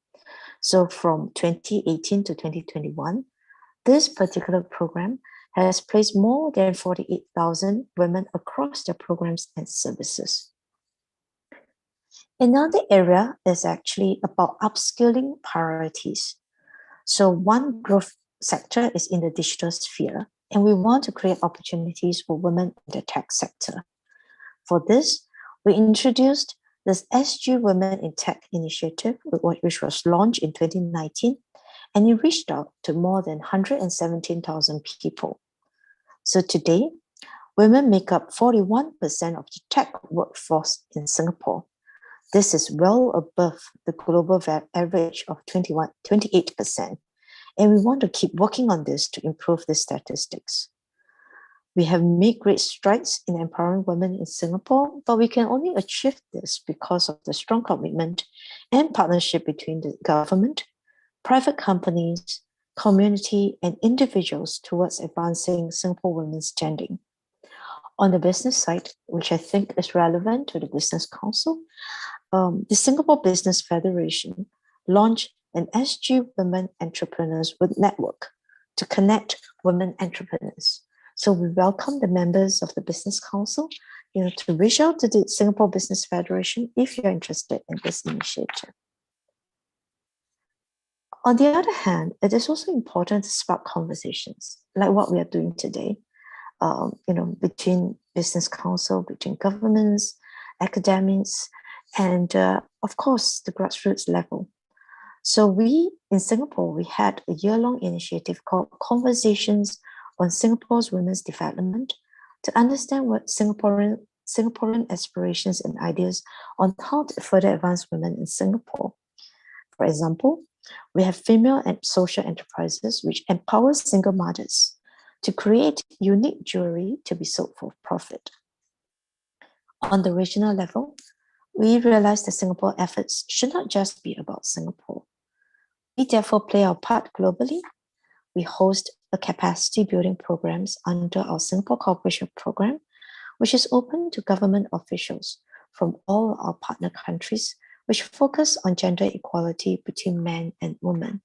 So from 2018 to 2021, this particular program has placed more than 48,000 women across their programs and services. Another area is actually about upskilling priorities. So one growth sector is in the digital sphere, and we want to create opportunities for women in the tech sector. For this, we introduced this SG Women in Tech initiative, which was launched in 2019, and it reached out to more than 117,000 people. So today, women make up 41% of the tech workforce in Singapore. This is well above the global average of 28%. And we want to keep working on this to improve the statistics. We have made great strides in empowering women in Singapore, but we can only achieve this because of the strong commitment and partnership between the government, private companies, community, and individuals towards advancing Singapore women's standing. On the business side, which I think is relevant to the Business Council, the Singapore Business Federation launched an SG Women Entrepreneurs Network to connect women entrepreneurs. So we welcome the members of the Business Council, to reach out to the Singapore Business Federation if you're interested in this initiative. On the other hand, it is also important to spark conversations like what we are doing today, between Business Council, between governments, academics, and of course, the grassroots level. So in Singapore, we had a year-long initiative called Conversations on Singapore's Women's Development to understand what Singaporean aspirations and ideas on how to further advance women in Singapore. For example, we have female and social enterprises which empower single mothers to create unique jewelry to be sold for profit. On the regional level, we realize that Singapore efforts should not just be about Singapore. We therefore play our part globally. We host a capacity building programs under our Singapore Cooperation Program, which is open to government officials from all our partner countries, which focus on gender equality between men and women.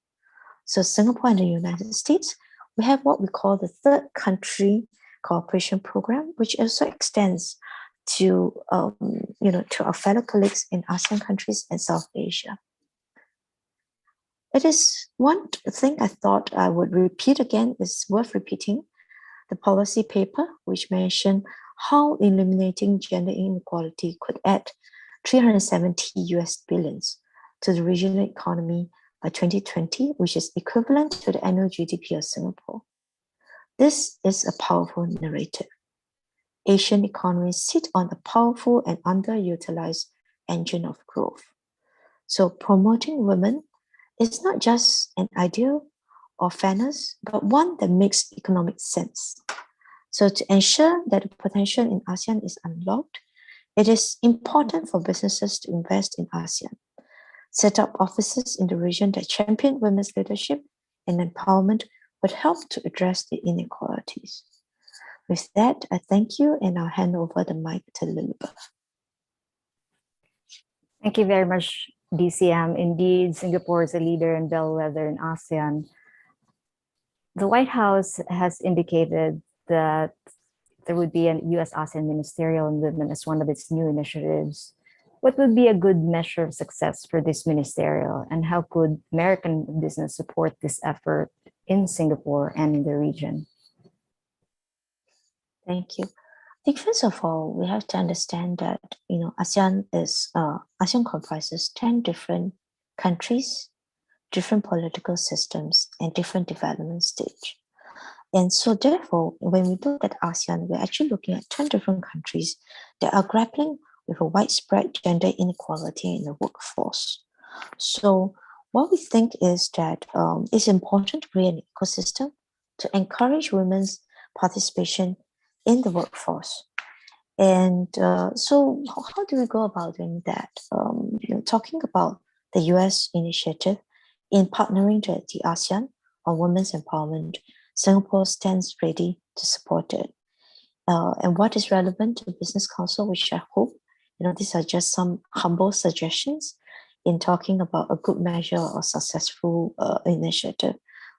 So Singapore and the United States, we have what we call the Third Country Cooperation Program, which also extends to, to our fellow colleagues in ASEAN countries and South Asia. It is one thing I thought I would repeat again, is worth repeating, the policy paper, which mentioned how eliminating gender inequality could add 370 US billions to the regional economy by 2020, which is equivalent to the annual GDP of Singapore. This is a powerful narrative. Asian economies sit on a powerful and underutilized engine of growth. So promoting women is not just an ideal or fairness, but one that makes economic sense. So to ensure that the potential in ASEAN is unlocked, it is important for businesses to invest in ASEAN, set up offices in the region that champion women's leadership and empowerment would help to address the inequalities. With that, I thank you, and I'll hand over the mic to Lilibeth. Thank you very much, DCM. Indeed, Singapore is a leader and bellwether in ASEAN. The White House has indicated that there would be a US-ASEAN Ministerial on Women as one of its new initiatives. What would be a good measure of success for this ministerial, and how could American business support this effort in Singapore and in the region? Thank you. I think first of all, we have to understand that ASEAN comprises 10 different countries, different political systems, and different development stage. And so therefore, when we look at ASEAN, we're actually looking at 10 different countries that are grappling with a widespread gender inequality in the workforce. So what we think is that it's important to create an ecosystem to encourage women's participation in the workforce. And so how do we go about doing that? Talking about the US initiative in partnering with the ASEAN on women's empowerment, Singapore stands ready to support it. And what is relevant to the Business Council, which I hope, these are just some humble suggestions in talking about a good measure or successful initiative,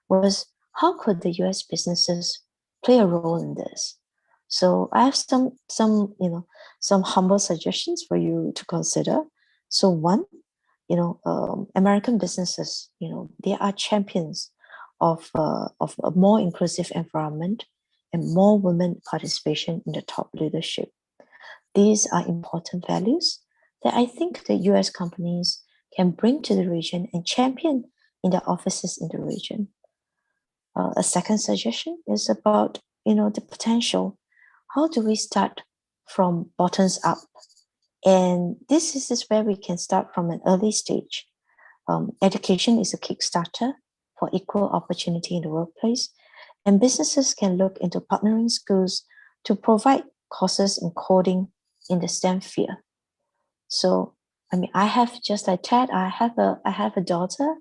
was how could the US businesses play a role in this? So I have some humble suggestions for you to consider. So one, American businesses, they are champions of a more inclusive environment and more women participation in the top leadership. These are important values that I think the US companies can bring to the region and champion in their offices in the region. A second suggestion is about, the potential. How do we start from bottoms up? And this is where we can start from an early stage. Education is a Kickstarter for equal opportunity in the workplace, and businesses can look into partnering schools to provide courses in coding in the STEM field. So, I have, just like Ted, I have a daughter.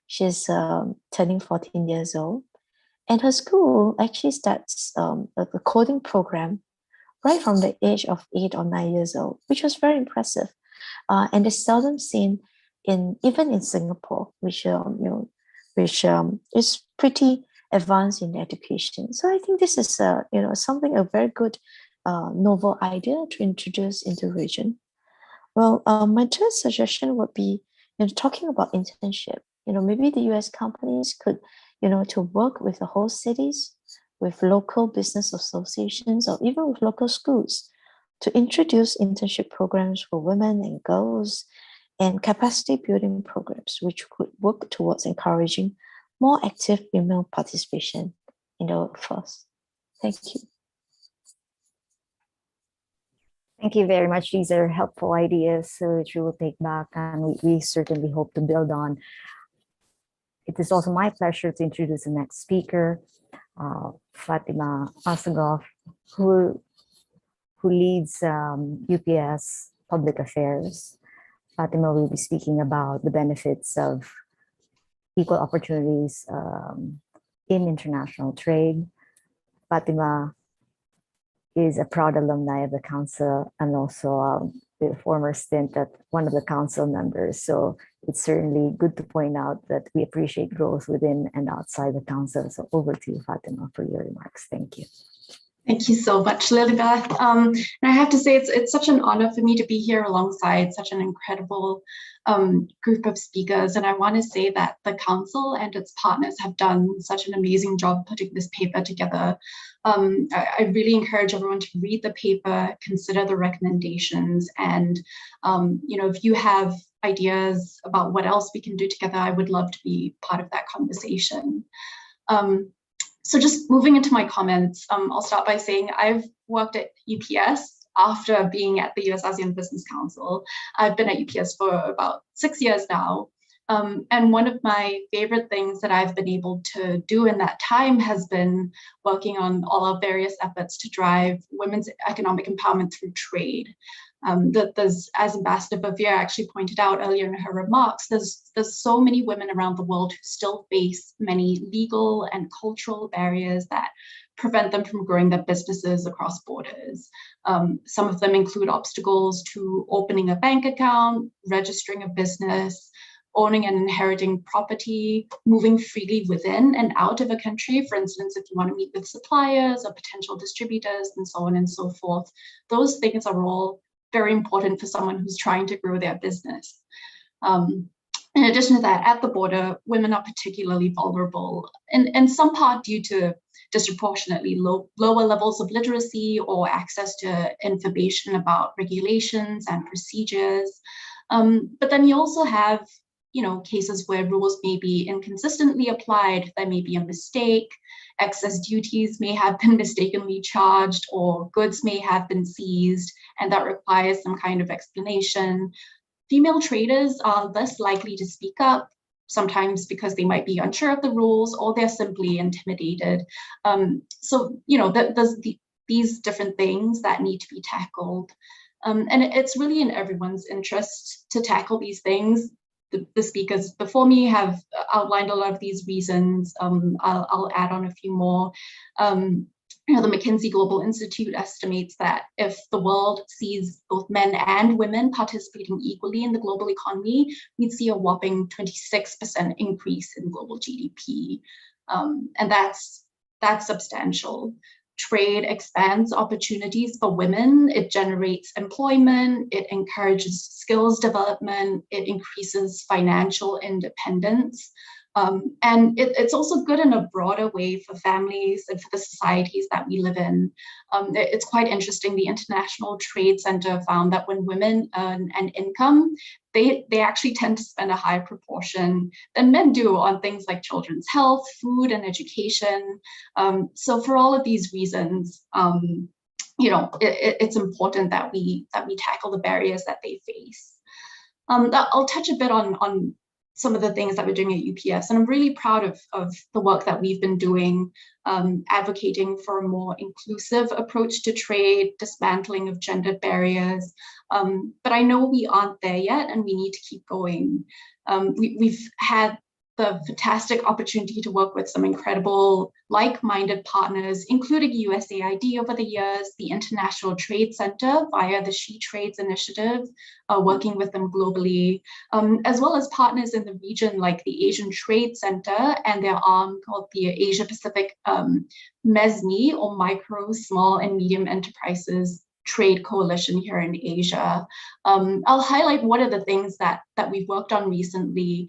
She's turning 14 years old, and her school actually starts a coding program right from the age of 8 or 9 years old, which was very impressive. And it's seldom seen even in Singapore, which is pretty advanced in education. So I think this is a very good novel idea to introduce into the region. Well, my third suggestion would be talking about internship. Maybe the US companies could to work with the host cities, with local business associations, or even with local schools to introduce internship programs for women and girls and capacity building programs, which could work towards encouraging more active female participation in the workforce. Thank you. Thank you very much. These are helpful ideas which we will take back, and we certainly hope to build on. It is also my pleasure to introduce the next speaker, Fatima Asagov, who leads UPS Public Affairs. Fatima will be speaking about the benefits of equal opportunities in international trade. Fatima is a proud alumni of the council and also with a former stint at one of the council members. So it's certainly good to point out that we appreciate growth within and outside the council. So over to you, Fatima, for your remarks. Thank you. Thank you so much, Lilibeth. And I have to say, it's such an honor for me to be here alongside such an incredible group of speakers. And I want to say that the council and its partners have done such an amazing job putting this paper together. I really encourage everyone to read the paper, consider the recommendations, and if you have ideas about what else we can do together, I would love to be part of that conversation. So just moving into my comments, I'll start by saying I've worked at UPS after being at the US-ASEAN Business Council. I've been at UPS for about 6 years now. And one of my favorite things that I've been able to do in that time has been working on all our various efforts to drive women's economic empowerment through trade. As Ambassador Bavir actually pointed out earlier in her remarks, there's so many women around the world who still face many legal and cultural barriers that prevent them from growing their businesses across borders. Some of them include obstacles to opening a bank account, registering a business, owning and inheriting property, moving freely within and out of a country. For instance, if you want to meet with suppliers or potential distributors and so on and so forth, those things are all very important for someone who's trying to grow their business. In addition to that, at the border, women are particularly vulnerable, in some part due to disproportionately lower levels of literacy or access to information about regulations and procedures. But then you also have cases where rules may be inconsistently applied, there may be a mistake, excess duties may have been mistakenly charged, or goods may have been seized, and that requires some kind of explanation. Female traders are less likely to speak up, sometimes because they might be unsure of the rules or they're simply intimidated. There's these different things that need to be tackled. And it's really in everyone's interest to tackle these things. The speakers before me have outlined a lot of these reasons. I'll add on a few more. The McKinsey Global Institute estimates that if the world sees both men and women participating equally in the global economy, we'd see a whopping 26% increase in global GDP. And that's substantial. Trade expands opportunities for women, it generates employment, it encourages skills development, it increases financial independence. And it's also good in a broader way for families and for the societies that we live in. It's quite interesting. The International Trade Center found that when women earn an income, they actually tend to spend a higher proportion than men do on things like children's health, food, and education. So for all of these reasons, it's important that we tackle the barriers that they face. I'll touch a bit on some of the things that we're doing at UPS. And I'm really proud of the work that we've been doing, advocating for a more inclusive approach to trade, dismantling of gender barriers. But I know we aren't there yet, and we need to keep going. We've had the fantastic opportunity to work with some incredible like-minded partners, including USAID over the years, the International Trade Center via the She Trades Initiative, working with them globally, as well as partners in the region like the Asian Trade Center and their arm called the Asia Pacific MESME, or Micro, Small, and Medium Enterprises Trade Coalition here in Asia. I'll highlight one of the things that we've worked on recently.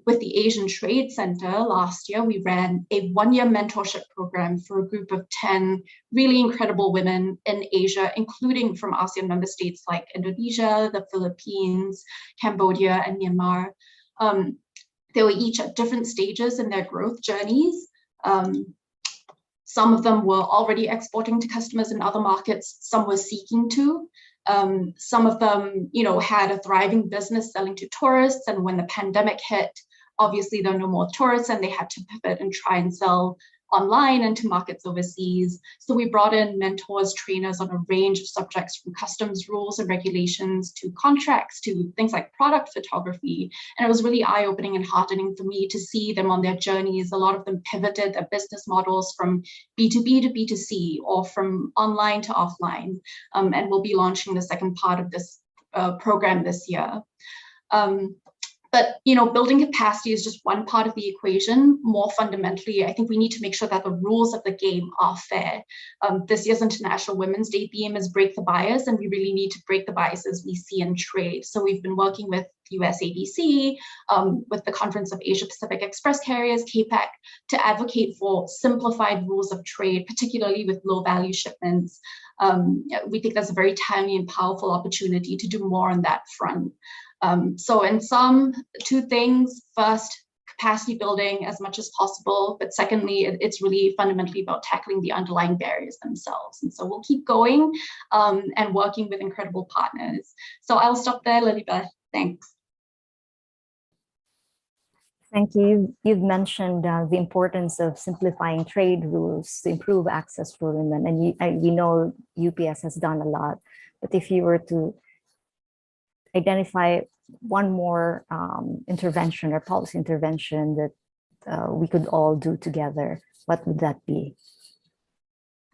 With the Asian Trade Center last year, we ran a one-year mentorship program for a group of 10 really incredible women in Asia, including from ASEAN member states like Indonesia, the Philippines, Cambodia, and Myanmar. They were each at different stages in their growth journeys. Some of them were already exporting to customers in other markets. Some were seeking to. Some of them, had a thriving business selling to tourists. And when the pandemic hit, obviously there were no more tourists and they had to pivot and try and sell online and to markets overseas. So we brought in mentors, trainers on a range of subjects, from customs rules and regulations to contracts to things like product photography. And it was really eye-opening and heartening for me to see them on their journeys. A lot of them pivoted their business models from B2B to B2C, or from online to offline. And we'll be launching the second part of this program this year. But building capacity is just one part of the equation. More fundamentally, I think we need to make sure that the rules of the game are fair. This year's International Women's Day theme is break the bias, and we really need to break the biases we see in trade. So we've been working with US-ADC, with the Conference of Asia Pacific Express Carriers, CAPEC, to advocate for simplified rules of trade, particularly with low value shipments. We think that's a very timely and powerful opportunity to do more on that front. So in sum, two things. First, capacity building as much as possible. But secondly, it's really fundamentally about tackling the underlying barriers themselves. And so we'll keep going and working with incredible partners. So I'll stop there, Lilibeth. Thanks. Thank you. You've mentioned the importance of simplifying trade rules to improve access for women. And we know UPS has done a lot. But if you were to identify one more intervention or policy intervention that we could all do together, what would that be?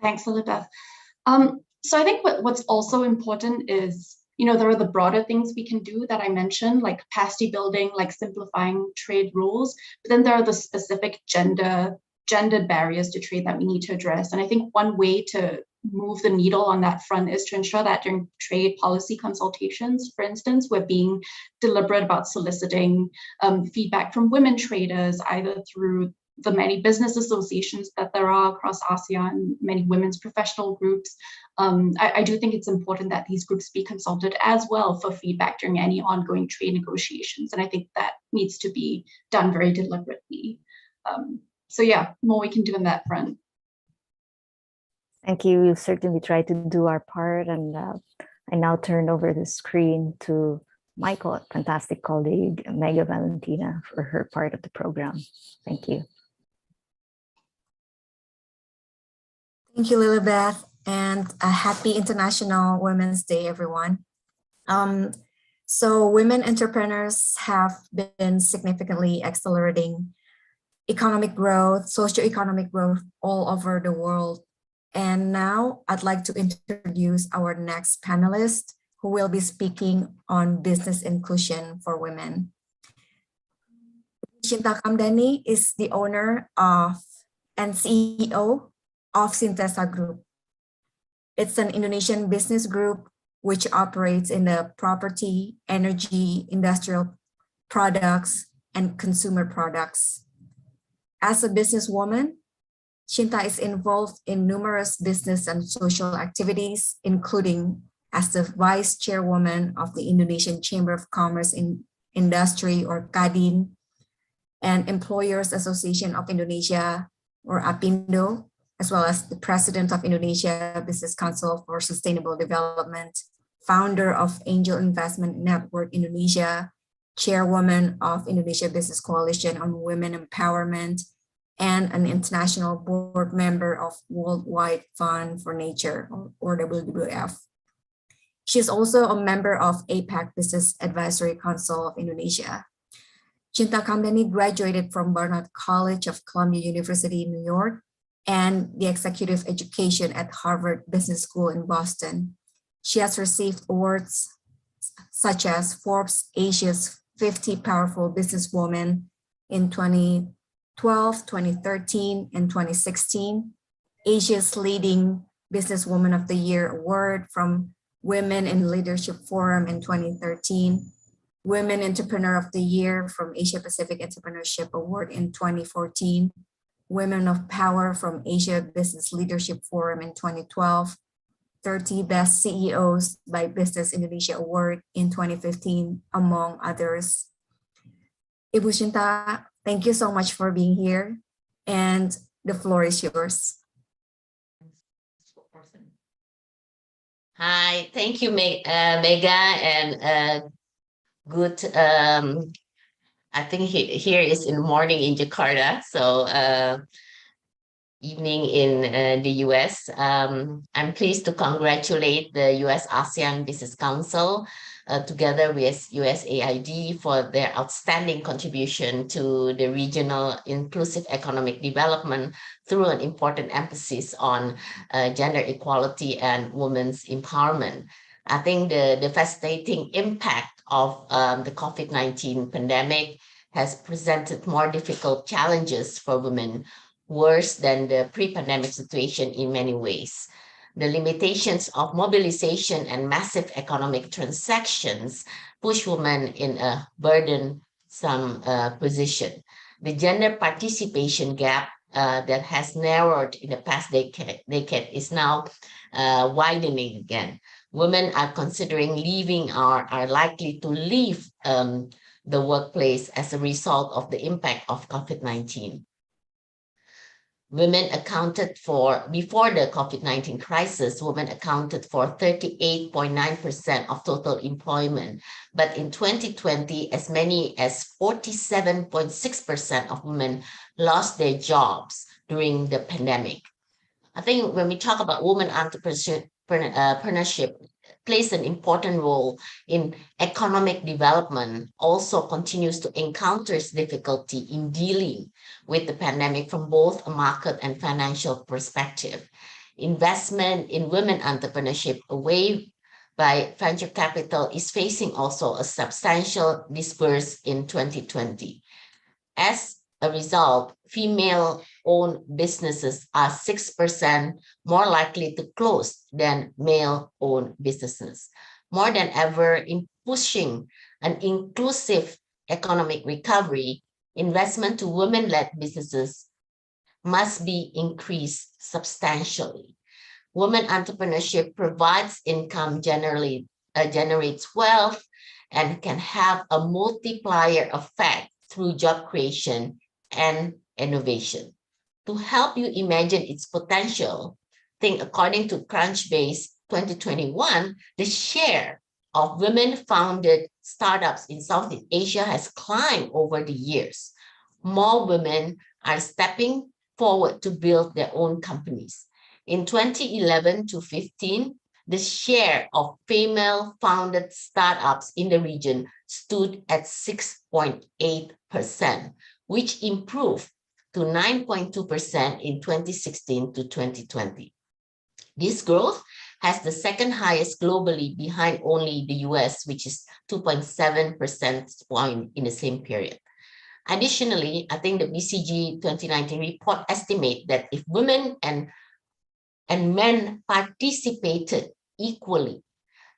Thanks, Lilibeth. So I think what's also important is, there are the broader things we can do that I mentioned, like capacity building, like simplifying trade rules, but then there are the specific gendered barriers to trade that we need to address. And I think one way to move the needle on that front is to ensure that during trade policy consultations, for instance, we're being deliberate about soliciting feedback from women traders, either through the many business associations that there are across ASEAN, many women's professional groups. I do think it's important that these groups be consulted as well for feedback during any ongoing trade negotiations. And I think that needs to be done very deliberately. So yeah, more we can do on that front. Thank you. We'll certainly try to do our part. And I now turn over the screen to my fantastic colleague, Mega Valentina, for her part of the program. Thank you. Thank you, Lilibeth, and a happy International Women's Day, everyone. So women entrepreneurs have been significantly accelerating economic growth, socioeconomic growth all over the world. And now I'd like to introduce our next panelist who will be speaking on business inclusion for women. Shinta Kamdani is the owner of and CEO of Sintesa Group. It's an Indonesian business group which operates in the property, energy, industrial products, and consumer products. As a businesswoman, Shinta is involved in numerous business and social activities, including as the vice chairwoman of the Indonesian Chamber of Commerce and Industry, or KADIN, and Employers Association of Indonesia, or APindo, as well as the president of Indonesia Business Council for Sustainable Development, founder of Angel Investment Network Indonesia, chairwoman of Indonesia Business Coalition on Women Empowerment, and an international board member of Worldwide Fund for Nature, or WWF. She is also a member of APAC Business Advisory Council of Indonesia. Shinta Kamdani graduated from Barnard College of Columbia University in New York and the executive education at Harvard Business School in Boston. She has received awards such as Forbes Asia's 50 Powerful Businesswomen in 2012, 2013, and 2016, Asia's Leading Businesswoman of the Year Award from Women in Leadership Forum in 2013, Women Entrepreneur of the Year from Asia Pacific Entrepreneurship Award in 2014, Women of Power from Asia Business Leadership Forum in 2012, 30 Best CEOs by Business Indonesia Award in 2015, among others. Ibu Shinta, thank you so much for being here, and the floor is yours. Hi, thank you, Mega, and good. I think here is in the morning in Jakarta, so evening in the US. I'm pleased to congratulate the US-ASEAN Business Council together with USAID for their outstanding contribution to the regional inclusive economic development through an important emphasis on gender equality and women's empowerment. I think the devastating impact of the COVID-19 pandemic has presented more difficult challenges for women, worse than the pre-pandemic situation in many ways. The limitations of mobilization and massive economic transactions push women in a burdensome position. The gender participation gap that has narrowed in the past decade is now widening again. Women are considering leaving or are likely to leave the workplace as a result of the impact of COVID-19. Women accounted for, before the COVID-19 crisis, women accounted for 38.9% of total employment. But in 2020, as many as 47.6% of women lost their jobs during the pandemic. I think when we talk about women entrepreneurship, plays an important role in economic development, also continues to encounter difficulty in dealing with the pandemic from both a market and financial perspective. Investment in women entrepreneurship away by venture capital is facing also a substantial disperse in 2020. As a result, female-owned businesses are 6% more likely to close than male-owned businesses. More than ever, in pushing an inclusive economic recovery, investment to women-led businesses must be increased substantially. Women entrepreneurship provides income, generates wealth, and can have a multiplier effect through job creation and innovation. To help you imagine its potential, think according to Crunchbase 2021, the share of women-founded startups in Southeast Asia has climbed over the years. More women are stepping forward to build their own companies. In 2011 to 15, the share of female-founded startups in the region stood at 6.8%, which improved to 9.2% in 2016 to 2020. This growth has the second highest globally, behind only the US, which is 2.7 percentage point in the same period. Additionally, I think the BCG 2019 report estimates that if women and men participated equally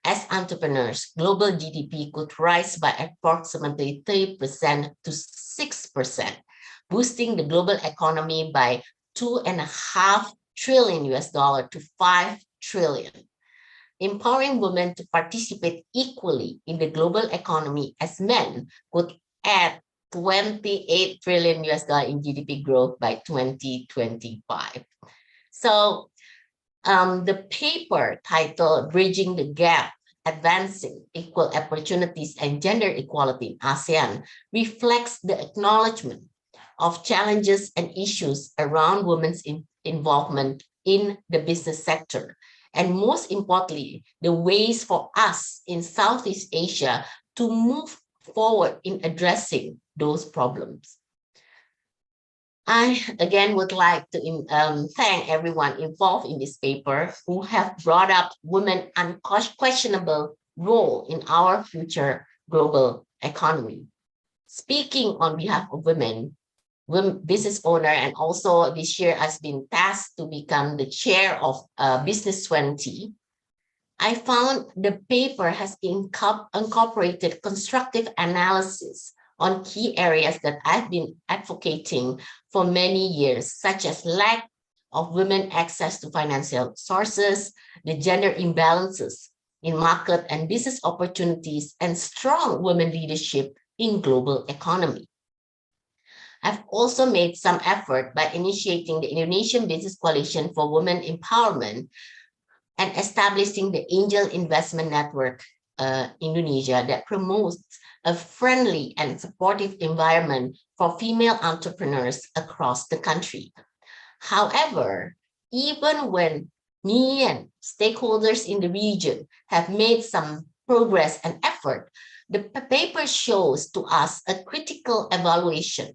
as entrepreneurs, global GDP could rise by approximately 3% to 6%, boosting the global economy by $2.5 trillion to $5 trillion. Empowering women to participate equally in the global economy as men could add $28 trillion in GDP growth by 2025. So the paper titled Bridging the Gap, Advancing Equal Opportunities and Gender Equality in ASEAN reflects the acknowledgement of challenges and issues around women's involvement in the business sector, and most importantly, the ways for us in Southeast Asia to move forward in addressing those problems. I again would like to thank everyone involved in this paper who have brought up women's unquestionable role in our future global economy. Speaking on behalf of women business owner, and also this year has been tasked to become the chair of Business 20, I found the paper has incorporated constructive analysis on key areas that I've been advocating for many years, such as lack of women access to financial sources, the gender imbalances in market and business opportunities, and strong women leadership in global economy. I've also made some effort by initiating the Indonesian Business Coalition for Women Empowerment and establishing the Angel Investment Network Indonesia that promotes a friendly and supportive environment for female entrepreneurs across the country. However, even when me and stakeholders in the region have made some progress and effort, the paper shows to us a critical evaluation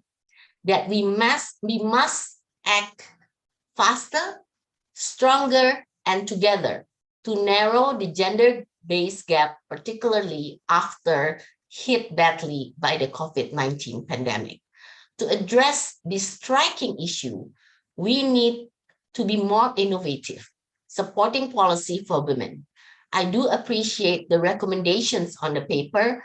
that we must act faster, stronger, and together to narrow the gender base gap, particularly after hit badly by the COVID-19 pandemic. To address this striking issue, we need to be more innovative, supporting policy for women. I do appreciate the recommendations on the paper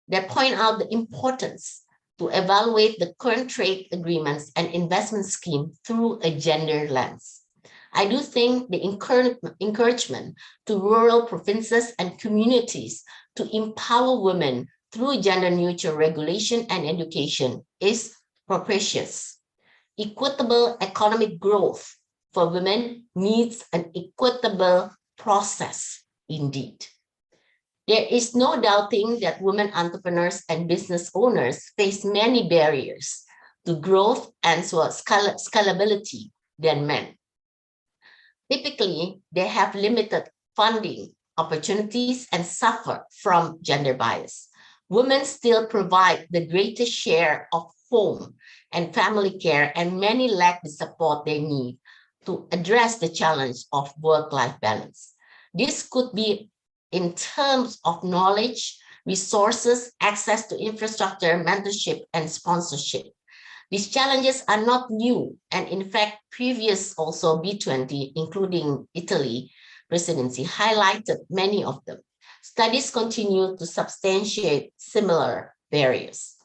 that point out the importance to evaluate the current trade agreements and investment scheme through a gender lens. I do think the encouragement to rural provinces and communities to empower women through gender-neutral regulation and education is propitious. Equitable economic growth for women needs an equitable process indeed. There is no doubting that women entrepreneurs and business owners face many barriers to growth and scalability than men. Typically, they have limited funding opportunities and suffer from gender bias. Women still provide the greatest share of home and family care, and many lack the support they need to address the challenge of work-life balance. This could be in terms of knowledge, resources, access to infrastructure, mentorship, and sponsorship. These challenges are not new, and in fact, previous also B20, including Italy presidency, highlighted many of them. Studies continue to substantiate similar barriers.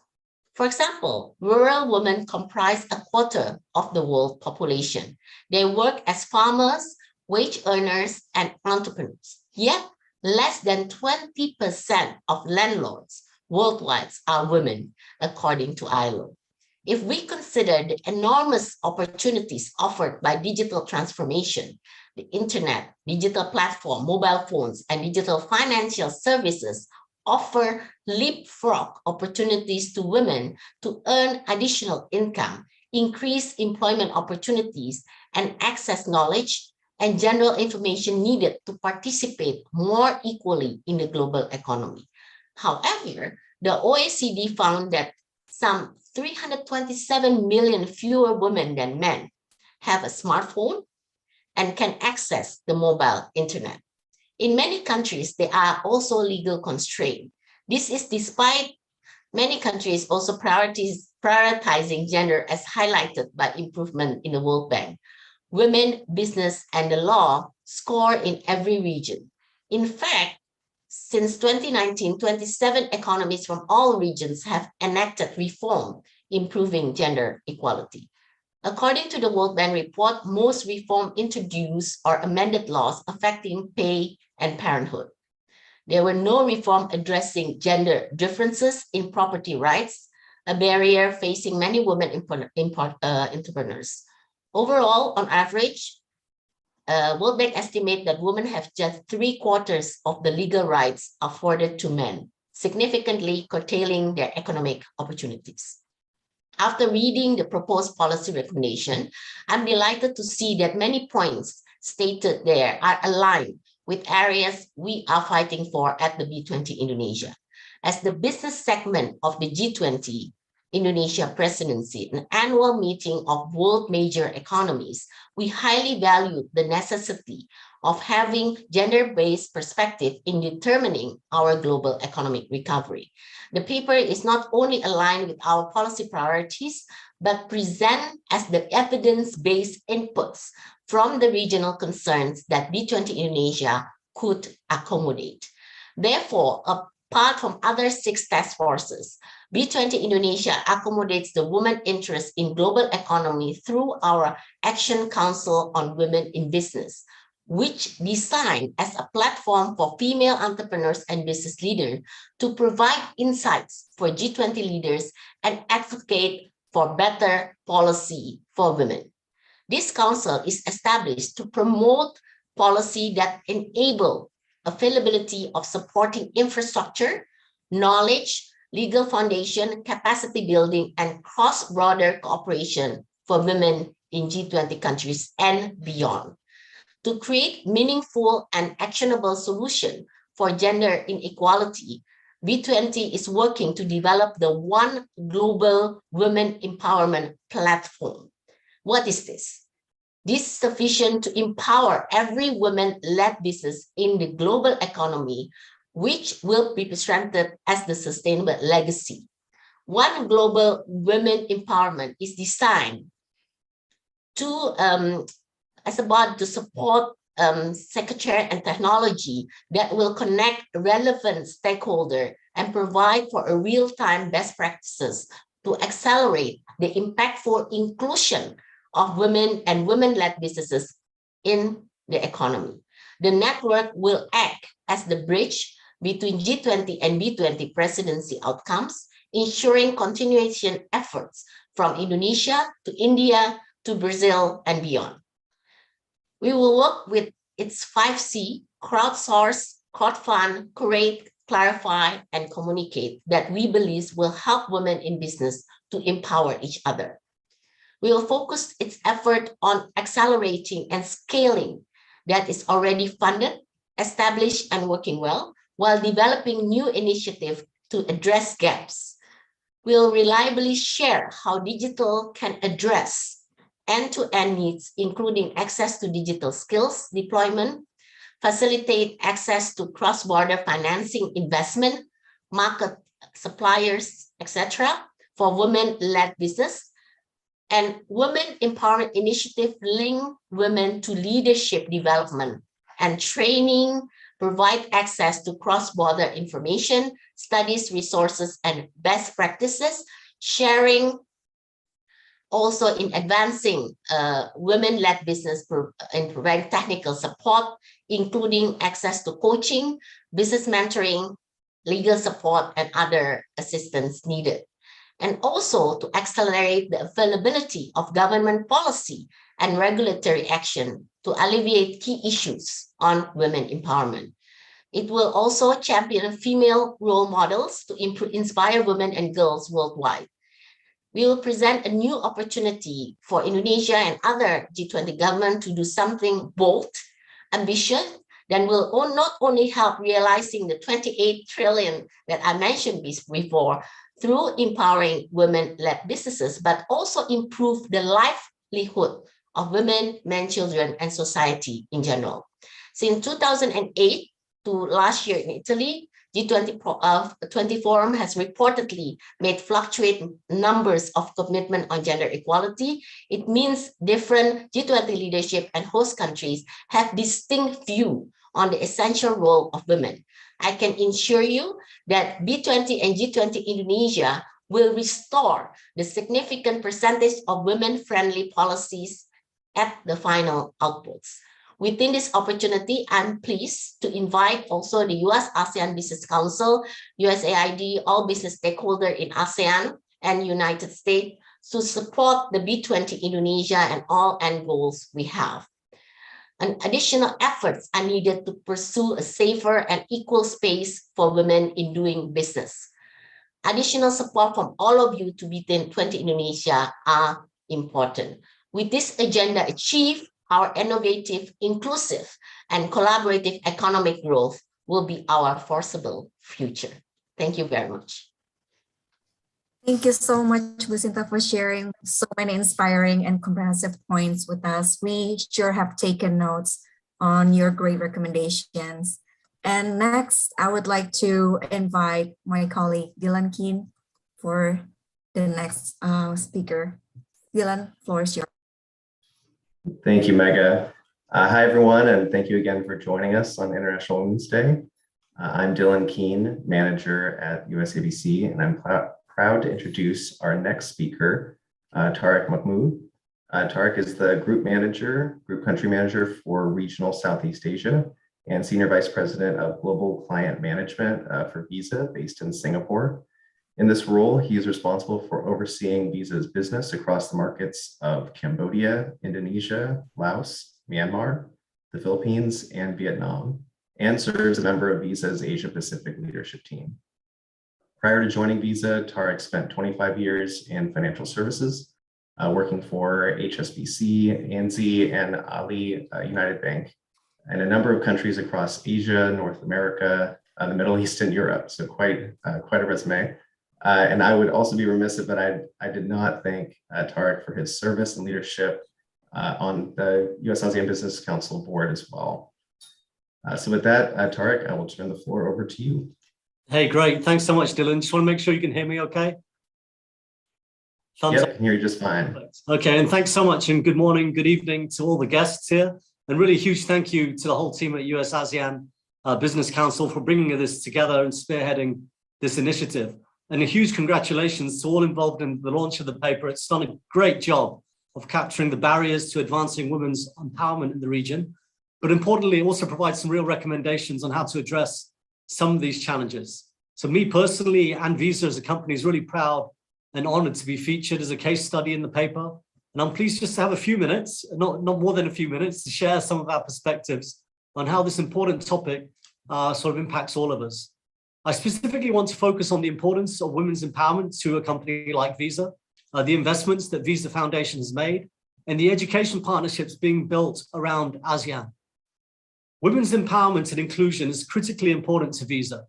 For example, rural women comprise a quarter of the world population. They work as farmers, wage earners, and entrepreneurs. Yet, less than 20% of landlords worldwide are women, according to ILO. If we consider the enormous opportunities offered by digital transformation, the internet, digital platform, mobile phones, and digital financial services offer leapfrog opportunities to women to earn additional income, increase employment opportunities, and access knowledge and general information needed to participate more equally in the global economy. However, the OECD found that some 327 million fewer women than men have a smartphone and can access the mobile internet. In many countries, there are also legal constraints. This is despite many countries also prioritizing gender as highlighted by improvement in the World Bank. Women, business, and the law score in every region. In fact, since 2019, 27 economies from all regions have enacted reform, improving gender equality. According to the World Bank report, most reform introduced or amended laws affecting pay and parenthood. There were no reform addressing gender differences in property rights, a barrier facing many women entrepreneurs. Overall, on average, World Bank estimate that women have just 3/4 of the legal rights afforded to men, significantly curtailing their economic opportunities. After reading the proposed policy recommendation, I'm delighted to see that many points stated there are aligned with areas we are fighting for at the B20 Indonesia. As the business segment of the G20 Indonesia presidency, an annual meeting of world major economies, we highly value the necessity of having gender-based perspective in determining our global economic recovery. The paper is not only aligned with our policy priorities, but present as the evidence-based inputs from the regional concerns that B20 Indonesia could accommodate. Therefore, apart from other 6 task forces, B20 Indonesia accommodates the women interest in global economy through our Action Council on Women in Business, which designed as a platform for female entrepreneurs and business leaders to provide insights for G20 leaders and advocate for better policy for women. This council is established to promote policy that enable availability of supporting infrastructure, knowledge, legal foundation, capacity building, and cross-border cooperation for women in G20 countries and beyond. To create meaningful and actionable solution for gender inequality, B20 is working to develop the One Global Women Empowerment Platform. What is this? This is sufficient to empower every woman-led business in the global economy, which will be presented as the sustainable legacy. One global women empowerment is designed to as a body to support secretariat and technology that will connect relevant stakeholders and provide for a real-time best practices to accelerate the impactful inclusion of women and women-led businesses in the economy. The network will act as the bridge between G20 and B20 presidency outcomes, ensuring continuation efforts from Indonesia to India to Brazil and beyond. We will work with its 5C, crowdsource, crowdfund, curate, clarify, and communicate that we believe will help women in business to empower each other. We will focus its effort on accelerating and scaling that is already funded, established, and working well, while developing new initiatives to address gaps. We'll reliably share how digital can address end-to-end needs, including access to digital skills deployment, facilitate access to cross-border financing investment, market suppliers, etc., for women-led business, and women empowerment initiative link women to leadership development and training, provide access to cross-border information, studies, resources, and best practices, sharing also in advancing women-led business and provide technical support, including access to coaching, business mentoring, legal support, and other assistance needed. And also to accelerate the availability of government policy and regulatory action to alleviate key issues on women empowerment. It will also champion female role models to inspire women and girls worldwide. We will present a new opportunity for Indonesia and other G20 governments to do something bold, ambitious, that will not only help realizing the 28 trillion that I mentioned before through empowering women-led businesses, but also improve the livelihood of women, men, children, and society in general. Since 2008 to last year in Italy, G20 Forum has reportedly made fluctuating numbers of commitment on gender equality. It means different G20 leadership and host countries have distinct view on the essential role of women. I can assure you that B20 and G20 Indonesia will restore the significant percentage of women-friendly policies at the final outputs. Within this opportunity, I'm pleased to invite also the US-ASEAN Business Council, USAID, all business stakeholders in ASEAN and United States to support the B20 Indonesia and all end goals we have. And additional efforts are needed to pursue a safer and equal space for women in doing business. Additional support from all of you to B20 Indonesia are important. With this agenda achieved, our innovative, inclusive, and collaborative economic growth will be our foreseeable future. Thank you very much. Thank you so much, Lucinda, for sharing so many inspiring and comprehensive points with us. We sure have taken notes on your great recommendations. And next, I would like to invite my colleague, Dylan Keane, for the next speaker. Dylan, floor is yours. Thank you, Mega. Hi, everyone, and thank you again for joining us on International Women's Day. I'm Dylan Keane, manager at USABC, and I'm proud to introduce our next speaker, Tariq Mahmood. Tariq is the group country manager for regional Southeast Asia and senior vice president of global client management for Visa based in Singapore. In this role, he is responsible for overseeing Visa's business across the markets of Cambodia, Indonesia, Laos, Myanmar, the Philippines, and Vietnam, and serves as a member of Visa's Asia Pacific leadership team. Prior to joining Visa, Tariq spent 25 years in financial services, working for HSBC, ANZ, and Ali United Bank, and a number of countries across Asia, North America, the Middle East, and Europe. So quite a resume. And I would also be remiss if I did not thank Tariq for his service and leadership on the US-ASEAN Business Council board as well. So with that, Tarek, I will turn the floor over to you. Hey, great. Thanks so much, Dylan. Just want to make sure you can hear me okay? Yep, I can hear you just fine. Okay, and thanks so much, and good morning, good evening to all the guests here. And really huge thank you to the whole team at US-ASEAN Business Council for bringing this together and spearheading this initiative. And a huge congratulations to all involved in the launch of the paper. It's done a great job of capturing the barriers to advancing women's empowerment in the region. But importantly, it also provides some real recommendations on how to address some of these challenges. So me personally and Visa as a company is really proud and honored to be featured as a case study in the paper. And I'm pleased just to have a few minutes, not more than a few minutes, to share some of our perspectives on how this important topic sort of impacts all of us. I specifically want to focus on the importance of women's empowerment to a company like Visa, the investments that Visa Foundation has made, and the education partnerships being built around ASEAN. Women's empowerment and inclusion is critically important to Visa.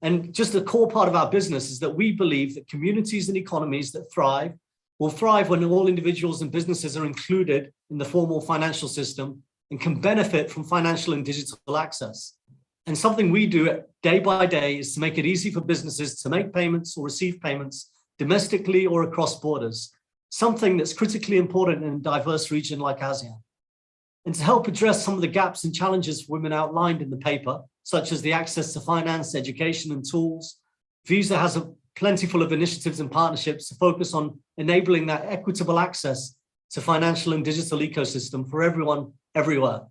And just a core part of our business is that we believe that communities and economies that thrive will thrive when all individuals and businesses are included in the formal financial system and can benefit from financial and digital access. And something we do day by day is to make it easy for businesses to make payments or receive payments domestically or across borders, something that's critically important in a diverse region like ASEAN. And to help address some of the gaps and challenges for women outlined in the paper, such as the access to finance, education, and tools, Visa has a plentiful of initiatives and partnerships to focus on enabling that equitable access to financial and digital ecosystem for everyone, everywhere.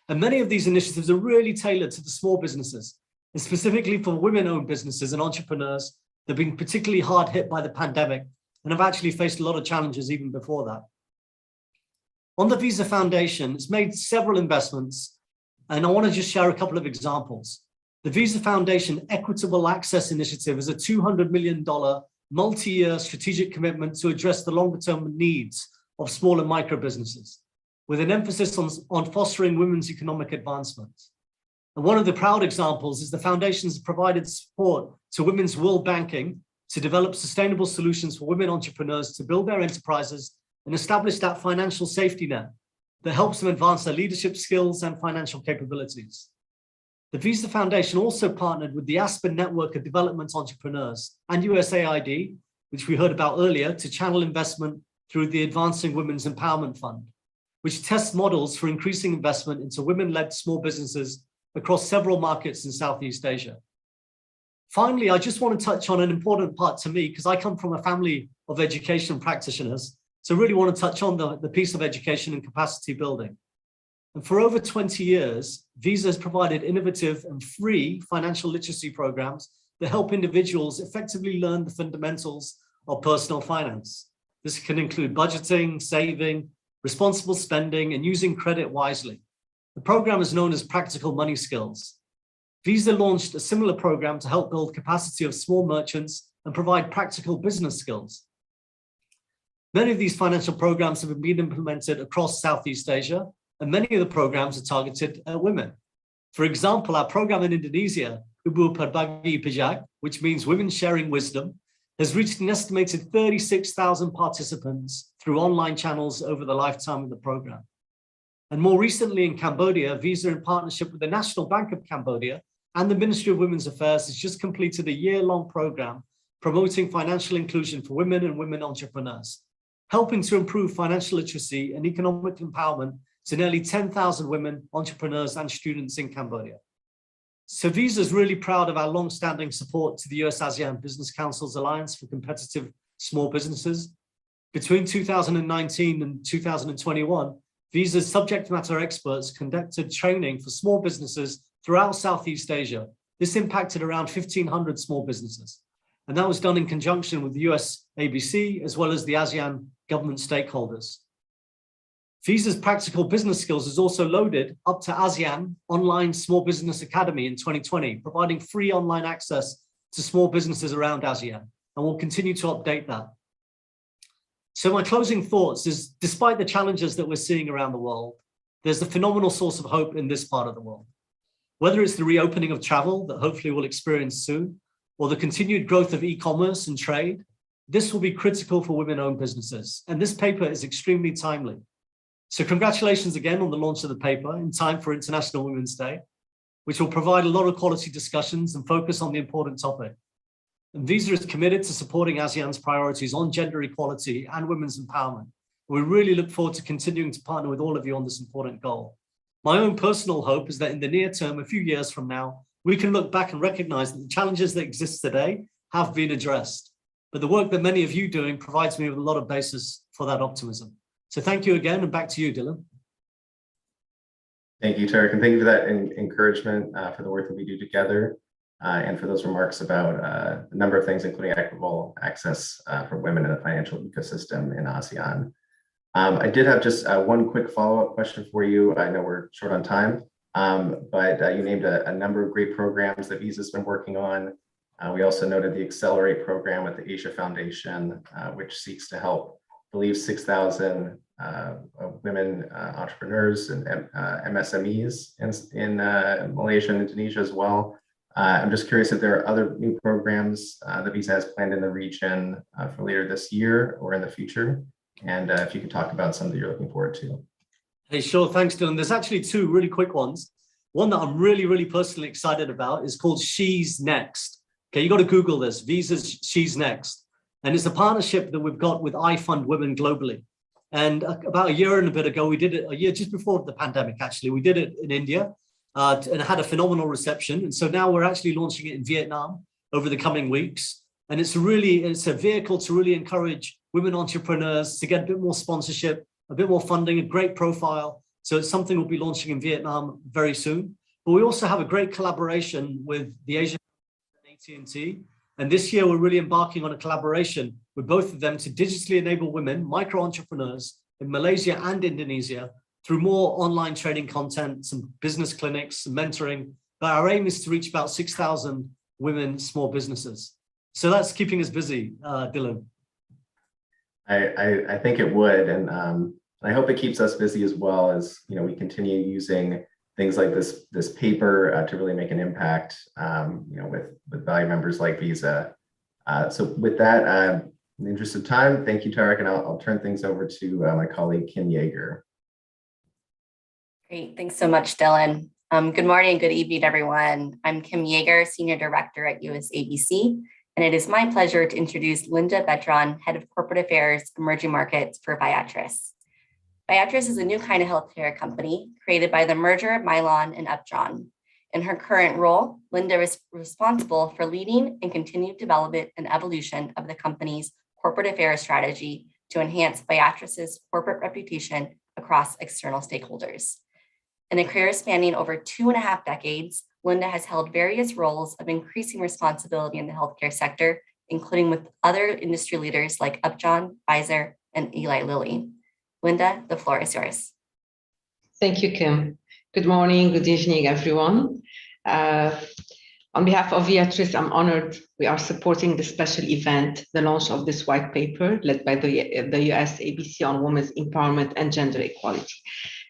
And many of these initiatives are really tailored to the small businesses, and specifically for women-owned businesses and entrepreneurs that have been particularly hard hit by the pandemic and have actually faced a lot of challenges even before that. On the Visa Foundation, it's made several investments, and I want to just share a couple of examples. The Visa Foundation Equitable Access Initiative is a $200 million multi-year strategic commitment to address the longer-term needs of small and micro businesses, with an emphasis on fostering women's economic advancement. And one of the proud examples is the foundation's provided support to Women's World Banking to develop sustainable solutions for women entrepreneurs to build their enterprises and establish that financial safety net that helps them advance their leadership skills and financial capabilities. The Visa Foundation also partnered with the Aspen Network of Development Entrepreneurs and USAID, which we heard about earlier, to channel investment through the Advancing Women's Empowerment Fund, which tests models for increasing investment into women-led small businesses across several markets in Southeast Asia. Finally, I just want to touch on an important part to me, because I come from a family of education practitioners. So really want to touch on the piece of education and capacity building. And for over 20 years, Visa has provided innovative and free financial literacy programs that help individuals effectively learn the fundamentals of personal finance. This can include budgeting, saving, responsible spending, and using credit wisely. The program is known as Practical Money Skills. Visa launched a similar program to help build capacity of small merchants and provide practical business skills. Many of these financial programs have been implemented across Southeast Asia, and many of the programs are targeted at women. For example, our program in Indonesia, Ibu Berbagi Pijak, which means women sharing wisdom, has reached an estimated 36,000 participants through online channels over the lifetime of the program. And more recently in Cambodia, Visa, in partnership with the National Bank of Cambodia and the Ministry of Women's Affairs, has just completed a year-long program promoting financial inclusion for women and women entrepreneurs, helping to improve financial literacy and economic empowerment to nearly 10,000 women entrepreneurs and students in Cambodia. So Visa is really proud of our long-standing support to the US-ASEAN Business Council's Alliance for Competitive Small Businesses. Between 2019 and 2021, Visa's subject matter experts conducted training for small businesses throughout Southeast Asia. This impacted around 1,500 small businesses. And that was done in conjunction with the US-ABC, as well as the ASEAN government stakeholders. Visa's Practical Business Skills is also loaded up to ASEAN Online Small Business Academy in 2020, providing free online access to small businesses around ASEAN, and we'll continue to update that. So my closing thoughts is, despite the challenges that we're seeing around the world, there's a phenomenal source of hope in this part of the world. Whether it's the reopening of travel that hopefully we'll experience soon, or the continued growth of e-commerce and trade, this will be critical for women-owned businesses. And this paper is extremely timely. So congratulations again on the launch of the paper in time for International Women's Day, which will provide a lot of quality discussions and focus on the important topic. And Visa is committed to supporting ASEAN's priorities on gender equality and women's empowerment. We really look forward to continuing to partner with all of you on this important goal. My own personal hope is that in the near term, a few years from now, we can look back and recognize that the challenges that exist today have been addressed. But the work that many of you doing provides me with a lot of basis for that optimism. So thank you again, and back to you, Dylan. Thank you, Tarek, and thank you for that encouragement for the work that we do together, and for those remarks about a number of things, including equitable access for women in the financial ecosystem in ASEAN. I did have just one quick follow-up question for you. I know we're short on time, but you named a number of great programs that Visa's been working on. We also noted the Accelerate program with the Asia Foundation, which seeks to help, I believe, 6,000 women entrepreneurs and MSMEs in Malaysia and Indonesia as well. I'm just curious if there are other new programs that Visa has planned in the region for later this year or in the future, and if you could talk about some that you're looking forward to. Hey, sure, thanks, Dylan. There's actually two really quick ones. One that I'm really personally excited about is called She's Next. Okay, you got to Google this, Visa's She's Next. And it's a partnership that we've got with iFund Women globally. And about a year and a bit ago, we did it, a year just before the pandemic, actually. We did it in India and had a phenomenal reception. And so now we're actually launching it in Vietnam over the coming weeks. And it's a vehicle to really encourage women entrepreneurs to get a bit more sponsorship, a bit more funding, a great profile. So it's something we'll be launching in Vietnam very soon. But we also have a great collaboration with the Asian AT&T. And this year, we're really embarking on a collaboration with both of them to digitally enable women, micro-entrepreneurs in Malaysia and Indonesia through more online training content, some business clinics, some mentoring. But our aim is to reach about 6,000 women small businesses. So that's keeping us busy, Dylan. I think it would, and I hope it keeps us busy as well as we continue using things like this paper to really make an impact, with value members like Visa. So with that, in the interest of time, thank you, Tarek, and I'll turn things over to my colleague, Kim Yeager. Great, thanks so much, Dylan. Good morning and good evening, everyone. I'm Kim Yeager, Senior Director at US-ABC, and it is my pleasure to introduce Linda Betron, Head of Corporate Affairs, Emerging Markets for Viatris. Viatris is a new kind of healthcare company created by the merger of Mylan and Upjohn. In her current role, Linda is responsible for leading and continued development and evolution of the company's corporate affairs strategy to enhance Viatris's corporate reputation across external stakeholders. In a career spanning over 2.5 decades, Linda has held various roles of increasing responsibility in the healthcare sector, including with other industry leaders like Upjohn, Pfizer, and Eli Lilly. Linda, the floor is yours. Thank you, Kim. Good morning, good evening, everyone. On behalf of Viatris, I'm honored we are supporting the special event, the launch of this white paper led by the US-ABC on women's empowerment and gender equality.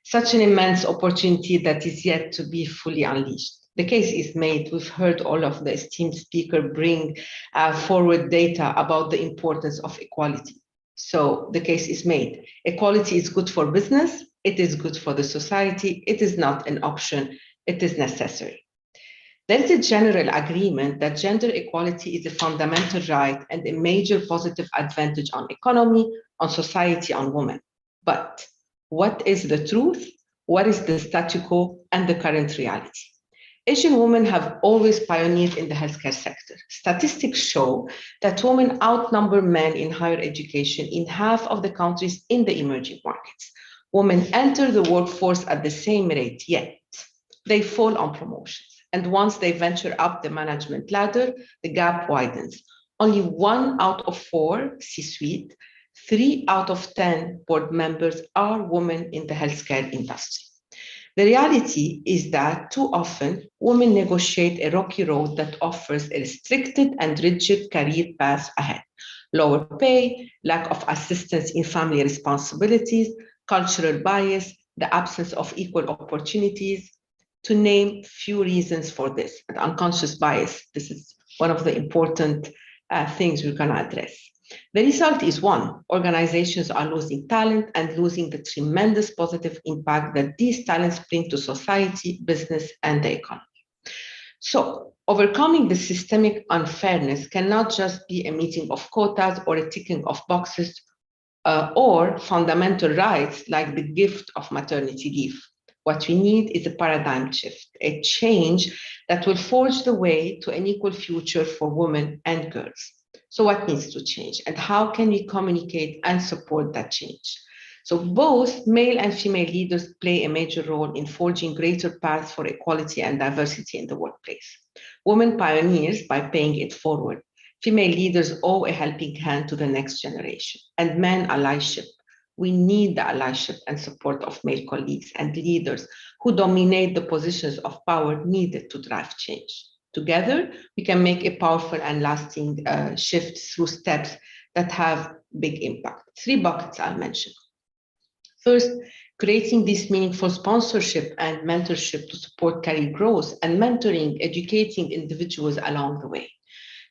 Such an immense opportunity that is yet to be fully unleashed. The case is made. We've heard all of the esteemed speaker bring forward data about the importance of equality. So the case is made. Equality is good for business. It is good for the society. It is not an option. It is necessary. There is a general agreement that gender equality is a fundamental right and a major positive advantage on economy, on society, on women. But what is the truth? What is the statu quo and the current reality? Asian women have always pioneered in the healthcare sector. Statistics show that women outnumber men in higher education in half of the countries in the emerging markets. Women enter the workforce at the same rate, yet they fall on promotions. And once they venture up the management ladder, the gap widens. Only 1 out of 4 C-suite, 3 out of 10 board members are women in the healthcare industry. The reality is that too often women negotiate a rocky road that offers a restricted and rigid career path ahead. Lower pay, lack of assistance in family responsibilities, cultural bias, the absence of equal opportunities, to name few reasons for this. And unconscious bias, this is one of the important things we're going to address. The result is one, organizations are losing talent and losing the tremendous positive impact that these talents bring to society, business, and the economy. So overcoming the systemic unfairness cannot just be a meeting of quotas or a ticking of boxes or fundamental rights like the gift of maternity leave. What we need is a paradigm shift, a change that will forge the way to an equal future for women and girls. So what needs to change and how can we communicate and support that change? So both male and female leaders play a major role in forging greater paths for equality and diversity in the workplace. Women pioneers by paying it forward. Female leaders owe a helping hand to the next generation. And men allyship. We need the allyship and support of male colleagues and leaders who dominate the positions of power needed to drive change. Together, we can make a powerful and lasting shift through steps that have big impact. 3 buckets I'll mention. First, creating this meaningful sponsorship and mentorship to support career growth and mentoring, educating individuals along the way.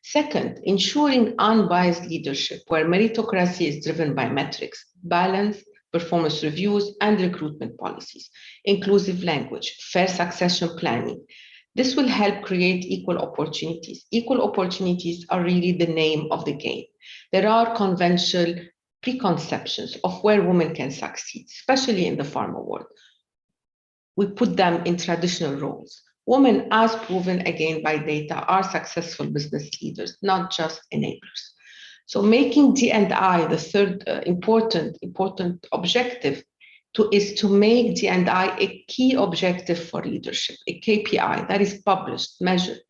Second, ensuring unbiased leadership where meritocracy is driven by metrics, balance, performance reviews, and recruitment policies, inclusive language, fair succession planning. This will help create equal opportunities. Equal opportunities are really the name of the game. There are conventional preconceptions of where women can succeed, especially in the pharma world. We put them in traditional roles. Women, as proven again by data, are successful business leaders, not just enablers. So making D&I the third important objective is to make D&I a key objective for leadership, a KPI that is published, measured,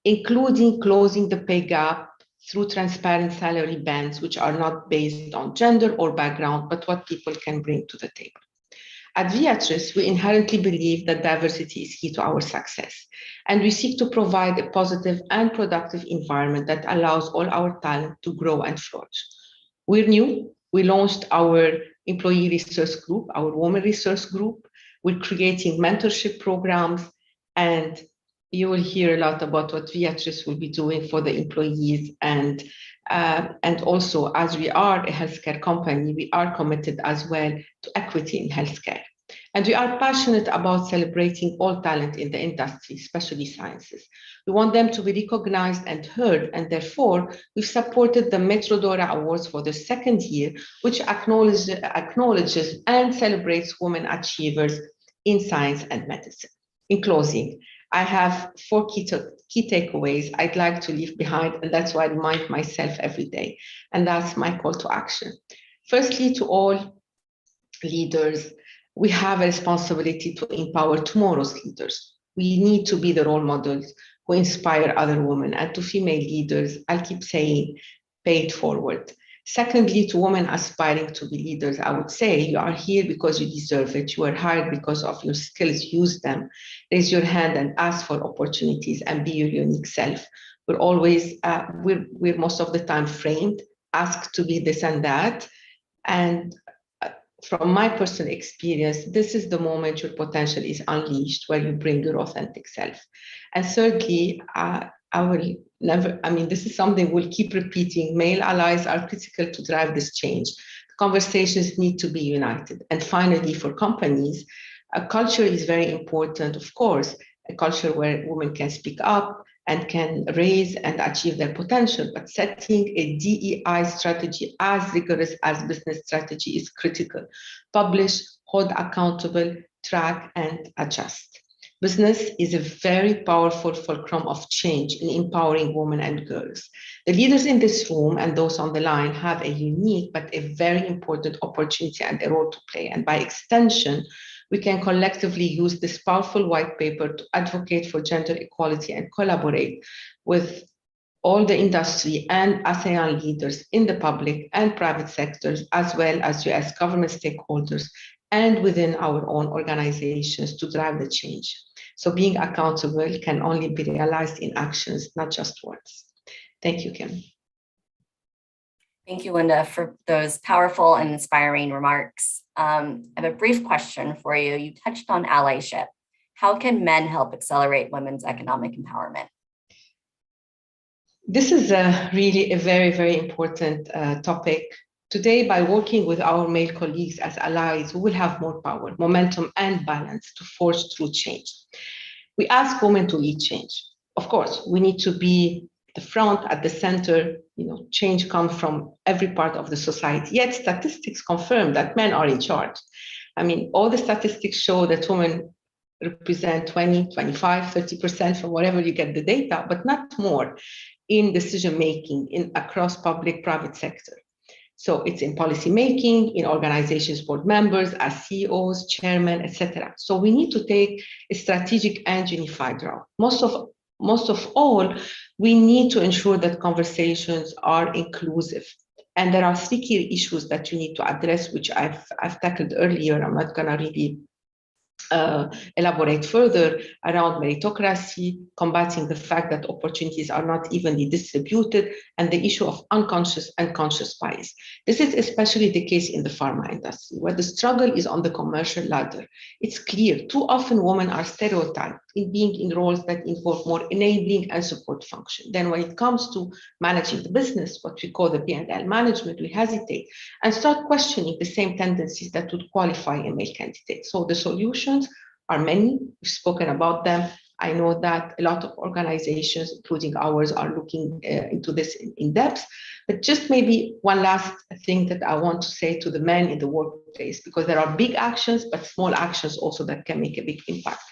including closing the pay gap through transparent salary bands, which are not based on gender or background, but what people can bring to the table. At Viatris, we inherently believe that diversity is key to our success, and we seek to provide a positive and productive environment that allows all our talent to grow and flourish. We're new. We launched our employee resource group, our women resource group. We're creating mentorship programs, and you will hear a lot about what Viatris will be doing for the employees. And also, as we are a healthcare company, we are committed as well to equity in healthcare. And we are passionate about celebrating all talent in the industry, especially sciences. We want them to be recognized and heard, and therefore, we've supported the Metro Dora Awards for the 2nd year, which acknowledges and celebrates women achievers in science and medicine. In closing, I have 4 key takeaways I'd like to leave behind, and that's why I remind myself every day. And that's my call to action. Firstly, to all leaders, we have a responsibility to empower tomorrow's leaders. We need to be the role models who inspire other women. And to female leaders, I'll keep saying, pay it forward. Secondly, to women aspiring to be leaders, I would say you are here because you deserve it. You are hired because of your skills. Use them. Raise your hand and ask for opportunities and be your unique self. We're always, we're most of the time framed, asked to be this and that. And from my personal experience, this is the moment your potential is unleashed, where you bring your authentic self. And thirdly, this is something we'll keep repeating. Male allies are critical to drive this change. Conversations need to be united. And finally, for companies, a culture is very important, of course, a culture where women can speak up and can raise and achieve their potential, but setting a DEI strategy as rigorous as business strategy is critical. Publish, hold accountable, track, and adjust. Business is a very powerful fulcrum of change in empowering women and girls. The leaders in this room and those on the line have a unique but a very important opportunity and a role to play. And by extension, we can collectively use this powerful white paper to advocate for gender equality and collaborate with all the industry and ASEAN leaders in the public and private sectors, as well as US government stakeholders and within our own organizations to drive the change. So being accountable can only be realized in actions, not just words. Thank you, Kim. Thank you, Linda, for those powerful and inspiring remarks. I have a brief question for you. You touched on allyship. How can men help accelerate women's economic empowerment? This is really a very, very important topic. Today, by working with our male colleagues as allies, we will have more power, momentum, and balance to force through change. We ask women to lead change. Of course, we need to be the front, at the center. Change comes from every part of the society. Yet statistics confirm that men are in charge. I mean, all the statistics show that women represent 20, 25, 30% from whatever you get the data, but not more in decision-making across public-private sector. So it's in policy making, in organizations, board members, as CEOs, chairmen, etc. So we need to take a strategic and unified route. Most of all, we need to ensure that conversations are inclusive. And there are 3 key issues that you need to address, which I've tackled earlier. I'm not going to really elaborate further around meritocracy, combating the fact that opportunities are not evenly distributed, and the issue of unconscious and conscious bias. This is especially the case in the pharma industry, where the struggle is on the commercial ladder. It's clear, too often women are stereotyped in being in roles that involve more enabling and support function. Then when it comes to managing the business, what we call the P&L management, we hesitate and start questioning the same tendencies that would qualify a male candidate. So the solutions are many. We've spoken about them. I know that a lot of organizations, including ours, are looking into this in depth. But just maybe one last thing that I want to say to the men in the workplace, because there are big actions, but small actions also that can make a big impact.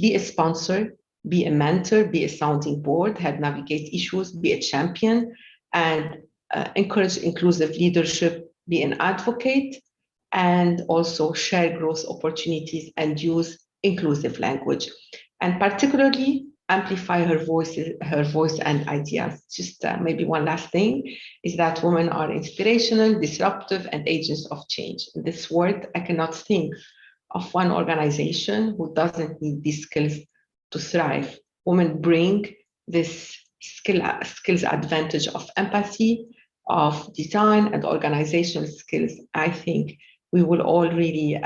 Be a sponsor, be a mentor, be a sounding board, help navigate issues, be a champion, and encourage inclusive leadership, be an advocate, and also share growth opportunities and use inclusive language, and particularly amplify her voice and ideas. Just maybe one last thing is that women are inspirational, disruptive, and agents of change. In this world, I cannot think of one organization who doesn't need these skills to thrive. Women bring this skills advantage of empathy, of design, and organizational skills. I think we will all really,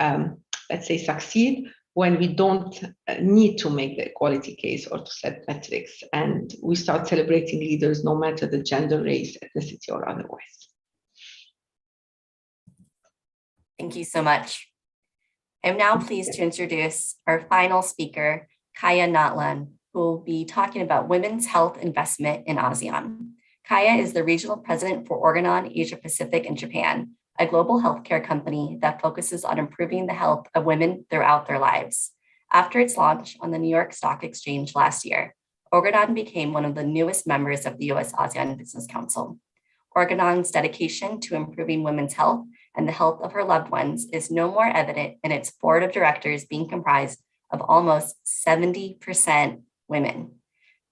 let's say, succeed when we don't need to make the equality case or to set metrics, and we start celebrating leaders no matter the gender, race, ethnicity, or otherwise. Thank you so much. I'm now pleased to introduce our final speaker, Kaya Natlan, who will be talking about women's health investment in ASEAN. Kaya is the regional president for Organon Asia Pacific and Japan, a global healthcare company that focuses on improving the health of women throughout their lives. After its launch on the New York Stock Exchange last year, Organon became one of the newest members of the US-ASEAN Business Council. Organon's dedication to improving women's health and the health of her loved ones is no more evident in its board of directors being comprised of almost 70% women.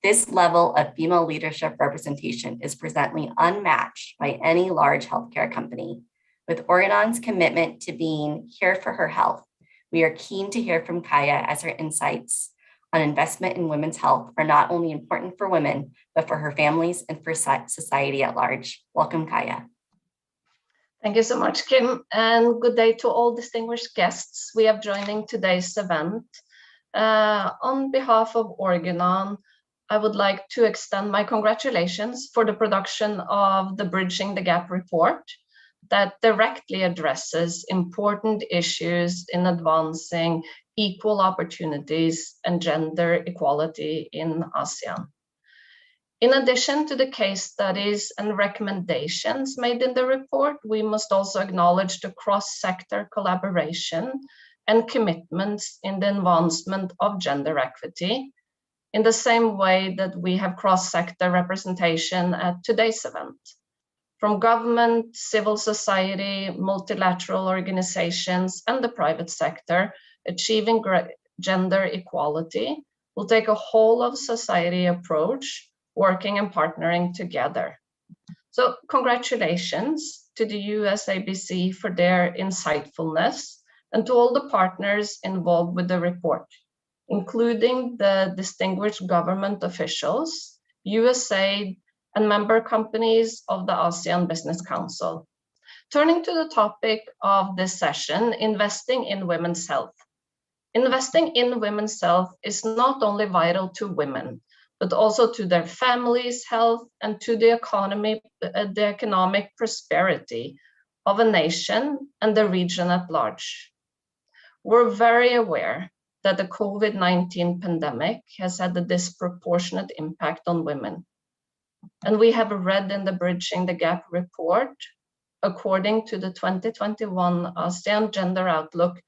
This level of female leadership representation is presently unmatched by any large healthcare company. With Organon's commitment to being here for her health, we are keen to hear from Kaya as her insights on investment in women's health are not only important for women, but for her families and for society at large. Welcome, Kaya. Thank you so much, Kim, and good day to all distinguished guests we have joining today's event. On behalf of Organon, I would like to extend my congratulations for the production of the Bridging the Gap report that directly addresses important issues in advancing equal opportunities and gender equality in ASEAN. In addition to the case studies and recommendations made in the report, we must also acknowledge the cross-sector collaboration and commitments in the advancement of gender equity, in the same way that we have cross-sector representation at today's event. From government, civil society, multilateral organizations, and the private sector, achieving gender equality will take a whole of society approach, working and partnering together. So congratulations to the USABC for their insightfulness and to all the partners involved with the report, including the distinguished government officials, USAID, and member companies of the ASEAN Business Council. Turning to the topic of this session, investing in women's health. Investing in women's health is not only vital to women, but also to their families' health and to the economic prosperity of a nation and the region at large. We're very aware that the COVID-19 pandemic has had a disproportionate impact on women. And we have read in the Bridging the Gap report, according to the 2021 ASEAN Gender Outlook,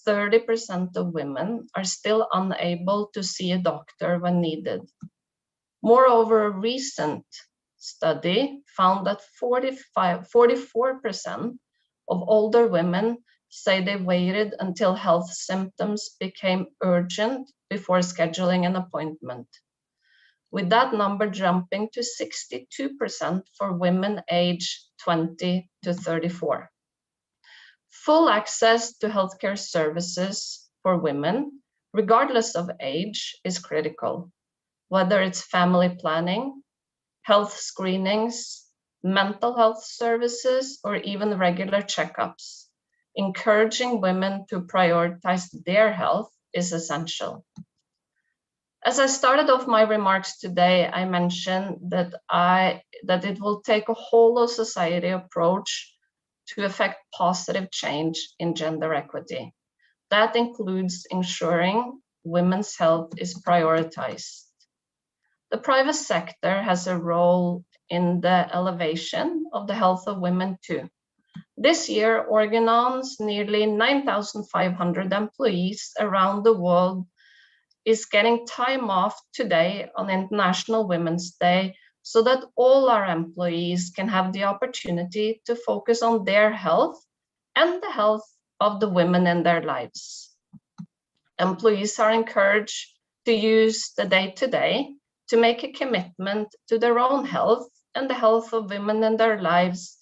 30% of women are still unable to see a doctor when needed. Moreover, a recent study found that 44% of older women say they waited until health symptoms became urgent before scheduling an appointment, with that number jumping to 62% for women aged 20 to 34. Full access to healthcare services for women, regardless of age, is critical, whether it's family planning, health screenings, mental health services, or even regular checkups. Encouraging women to prioritize their health is essential. As I started off my remarks today, I mentioned that it will take a whole of society approach to effect positive change in gender equity. That includes ensuring women's health is prioritized. The private sector has a role in the elevation of the health of women too. This year, Organon's nearly 9,500 employees around the world is getting time off today on International Women's Day so that all our employees can have the opportunity to focus on their health and the health of the women in their lives. Employees are encouraged to use the day today to make a commitment to their own health and the health of women in their lives.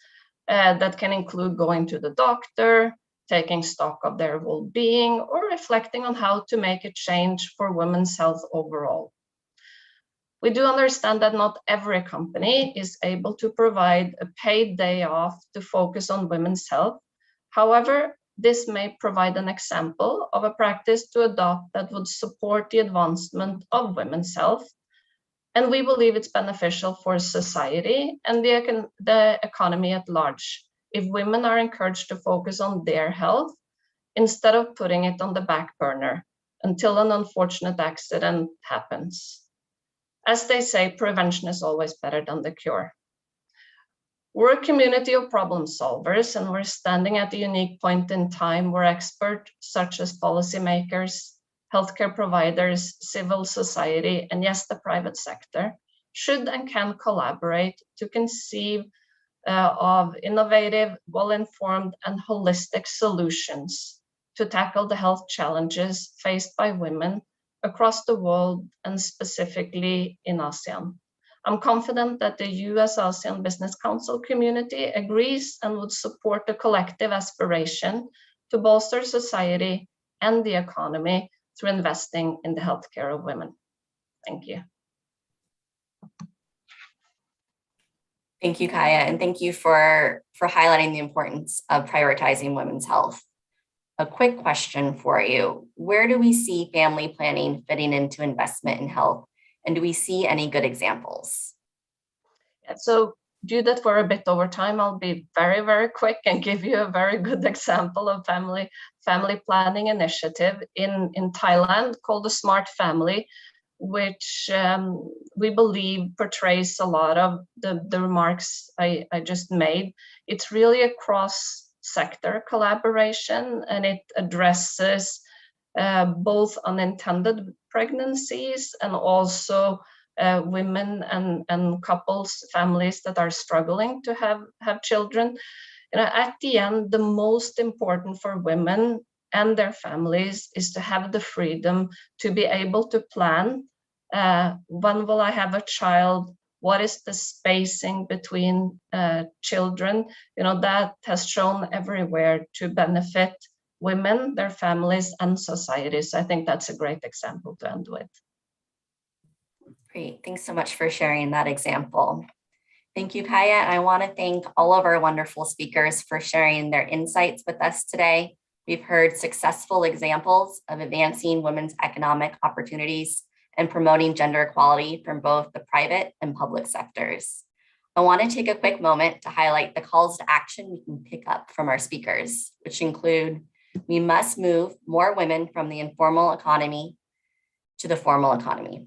That can include going to the doctor, taking stock of their well-being, or reflecting on how to make a change for women's health overall. We do understand that not every company is able to provide a paid day off to focus on women's health. However, this may provide an example of a practice to adopt that would support the advancement of women's health. And we believe it's beneficial for society and the economy at large if women are encouraged to focus on their health instead of putting it on the back burner until an unfortunate accident happens. As they say, prevention is always better than the cure. We're a community of problem solvers, and we're standing at a unique point in time where experts such as policymakers, healthcare providers, civil society, and yes, the private sector should and can collaborate to conceive of innovative, well-informed, and holistic solutions to tackle the health challenges faced by women across the world and specifically in ASEAN. I'm confident that the US-ASEAN Business Council community agrees and would support the collective aspiration to bolster society and the economy through investing in the healthcare of women. Thank you. Thank you, Kaya, and thank you for highlighting the importance of prioritizing women's health. A quick question for you. Where do we see family planning fitting into investment in health? And do we see any good examples? Yeah, so due that we're a bit over time, I'll be very, very quick and give you a very good example of family planning initiative in Thailand called the Smart Family, which we believe portrays a lot of the remarks I just made. It's really a cross-sector collaboration, and it addresses both unintended pregnancies and also women and couples, families that are struggling to have children. You know, at the end, the most important for women and their families is to have the freedom to be able to plan. When will I have a child? What is the spacing between children? You know, that has shown everywhere to benefit women, their families, and societies. I think that's a great example to end with. Great, thanks so much for sharing that example. Thank you, Kaya. And I want to thank all of our wonderful speakers for sharing their insights with us today. We've heard successful examples of advancing women's economic opportunities and promoting gender equality from both the private and public sectors. I want to take a quick moment to highlight the calls to action we can pick up from our speakers, which include: we must move more women from the informal economy to the formal economy.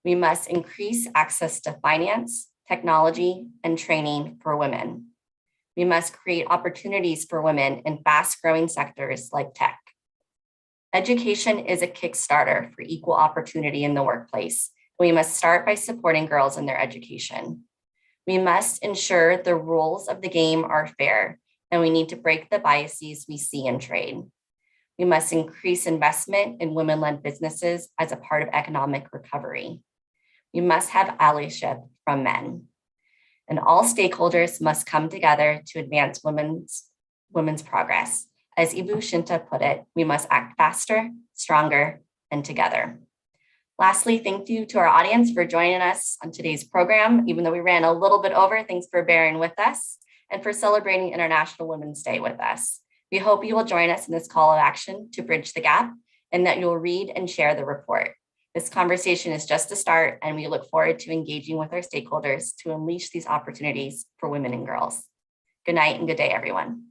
We must increase access to finance, technology, and training for women. We must create opportunities for women in fast-growing sectors like tech. Education is a Kickstarter for equal opportunity in the workplace. We must start by supporting girls in their education. We must ensure the rules of the game are fair, and we need to break the biases we see in trade. We must increase investment in women-led businesses as a part of economic recovery. We must have allyship from men. And all stakeholders must come together to advance women's progress. As Ibu Shinta put it, we must act faster, stronger, and together. Lastly, thank you to our audience for joining us on today's program. Even though we ran a little bit over, thanks for bearing with us and for celebrating International Women's Day with us. We hope you will join us in this call of action to bridge the gap and that you'll read and share the report. This conversation is just a start, and we look forward to engaging with our stakeholders to unleash these opportunities for women and girls. Good night and good day, everyone.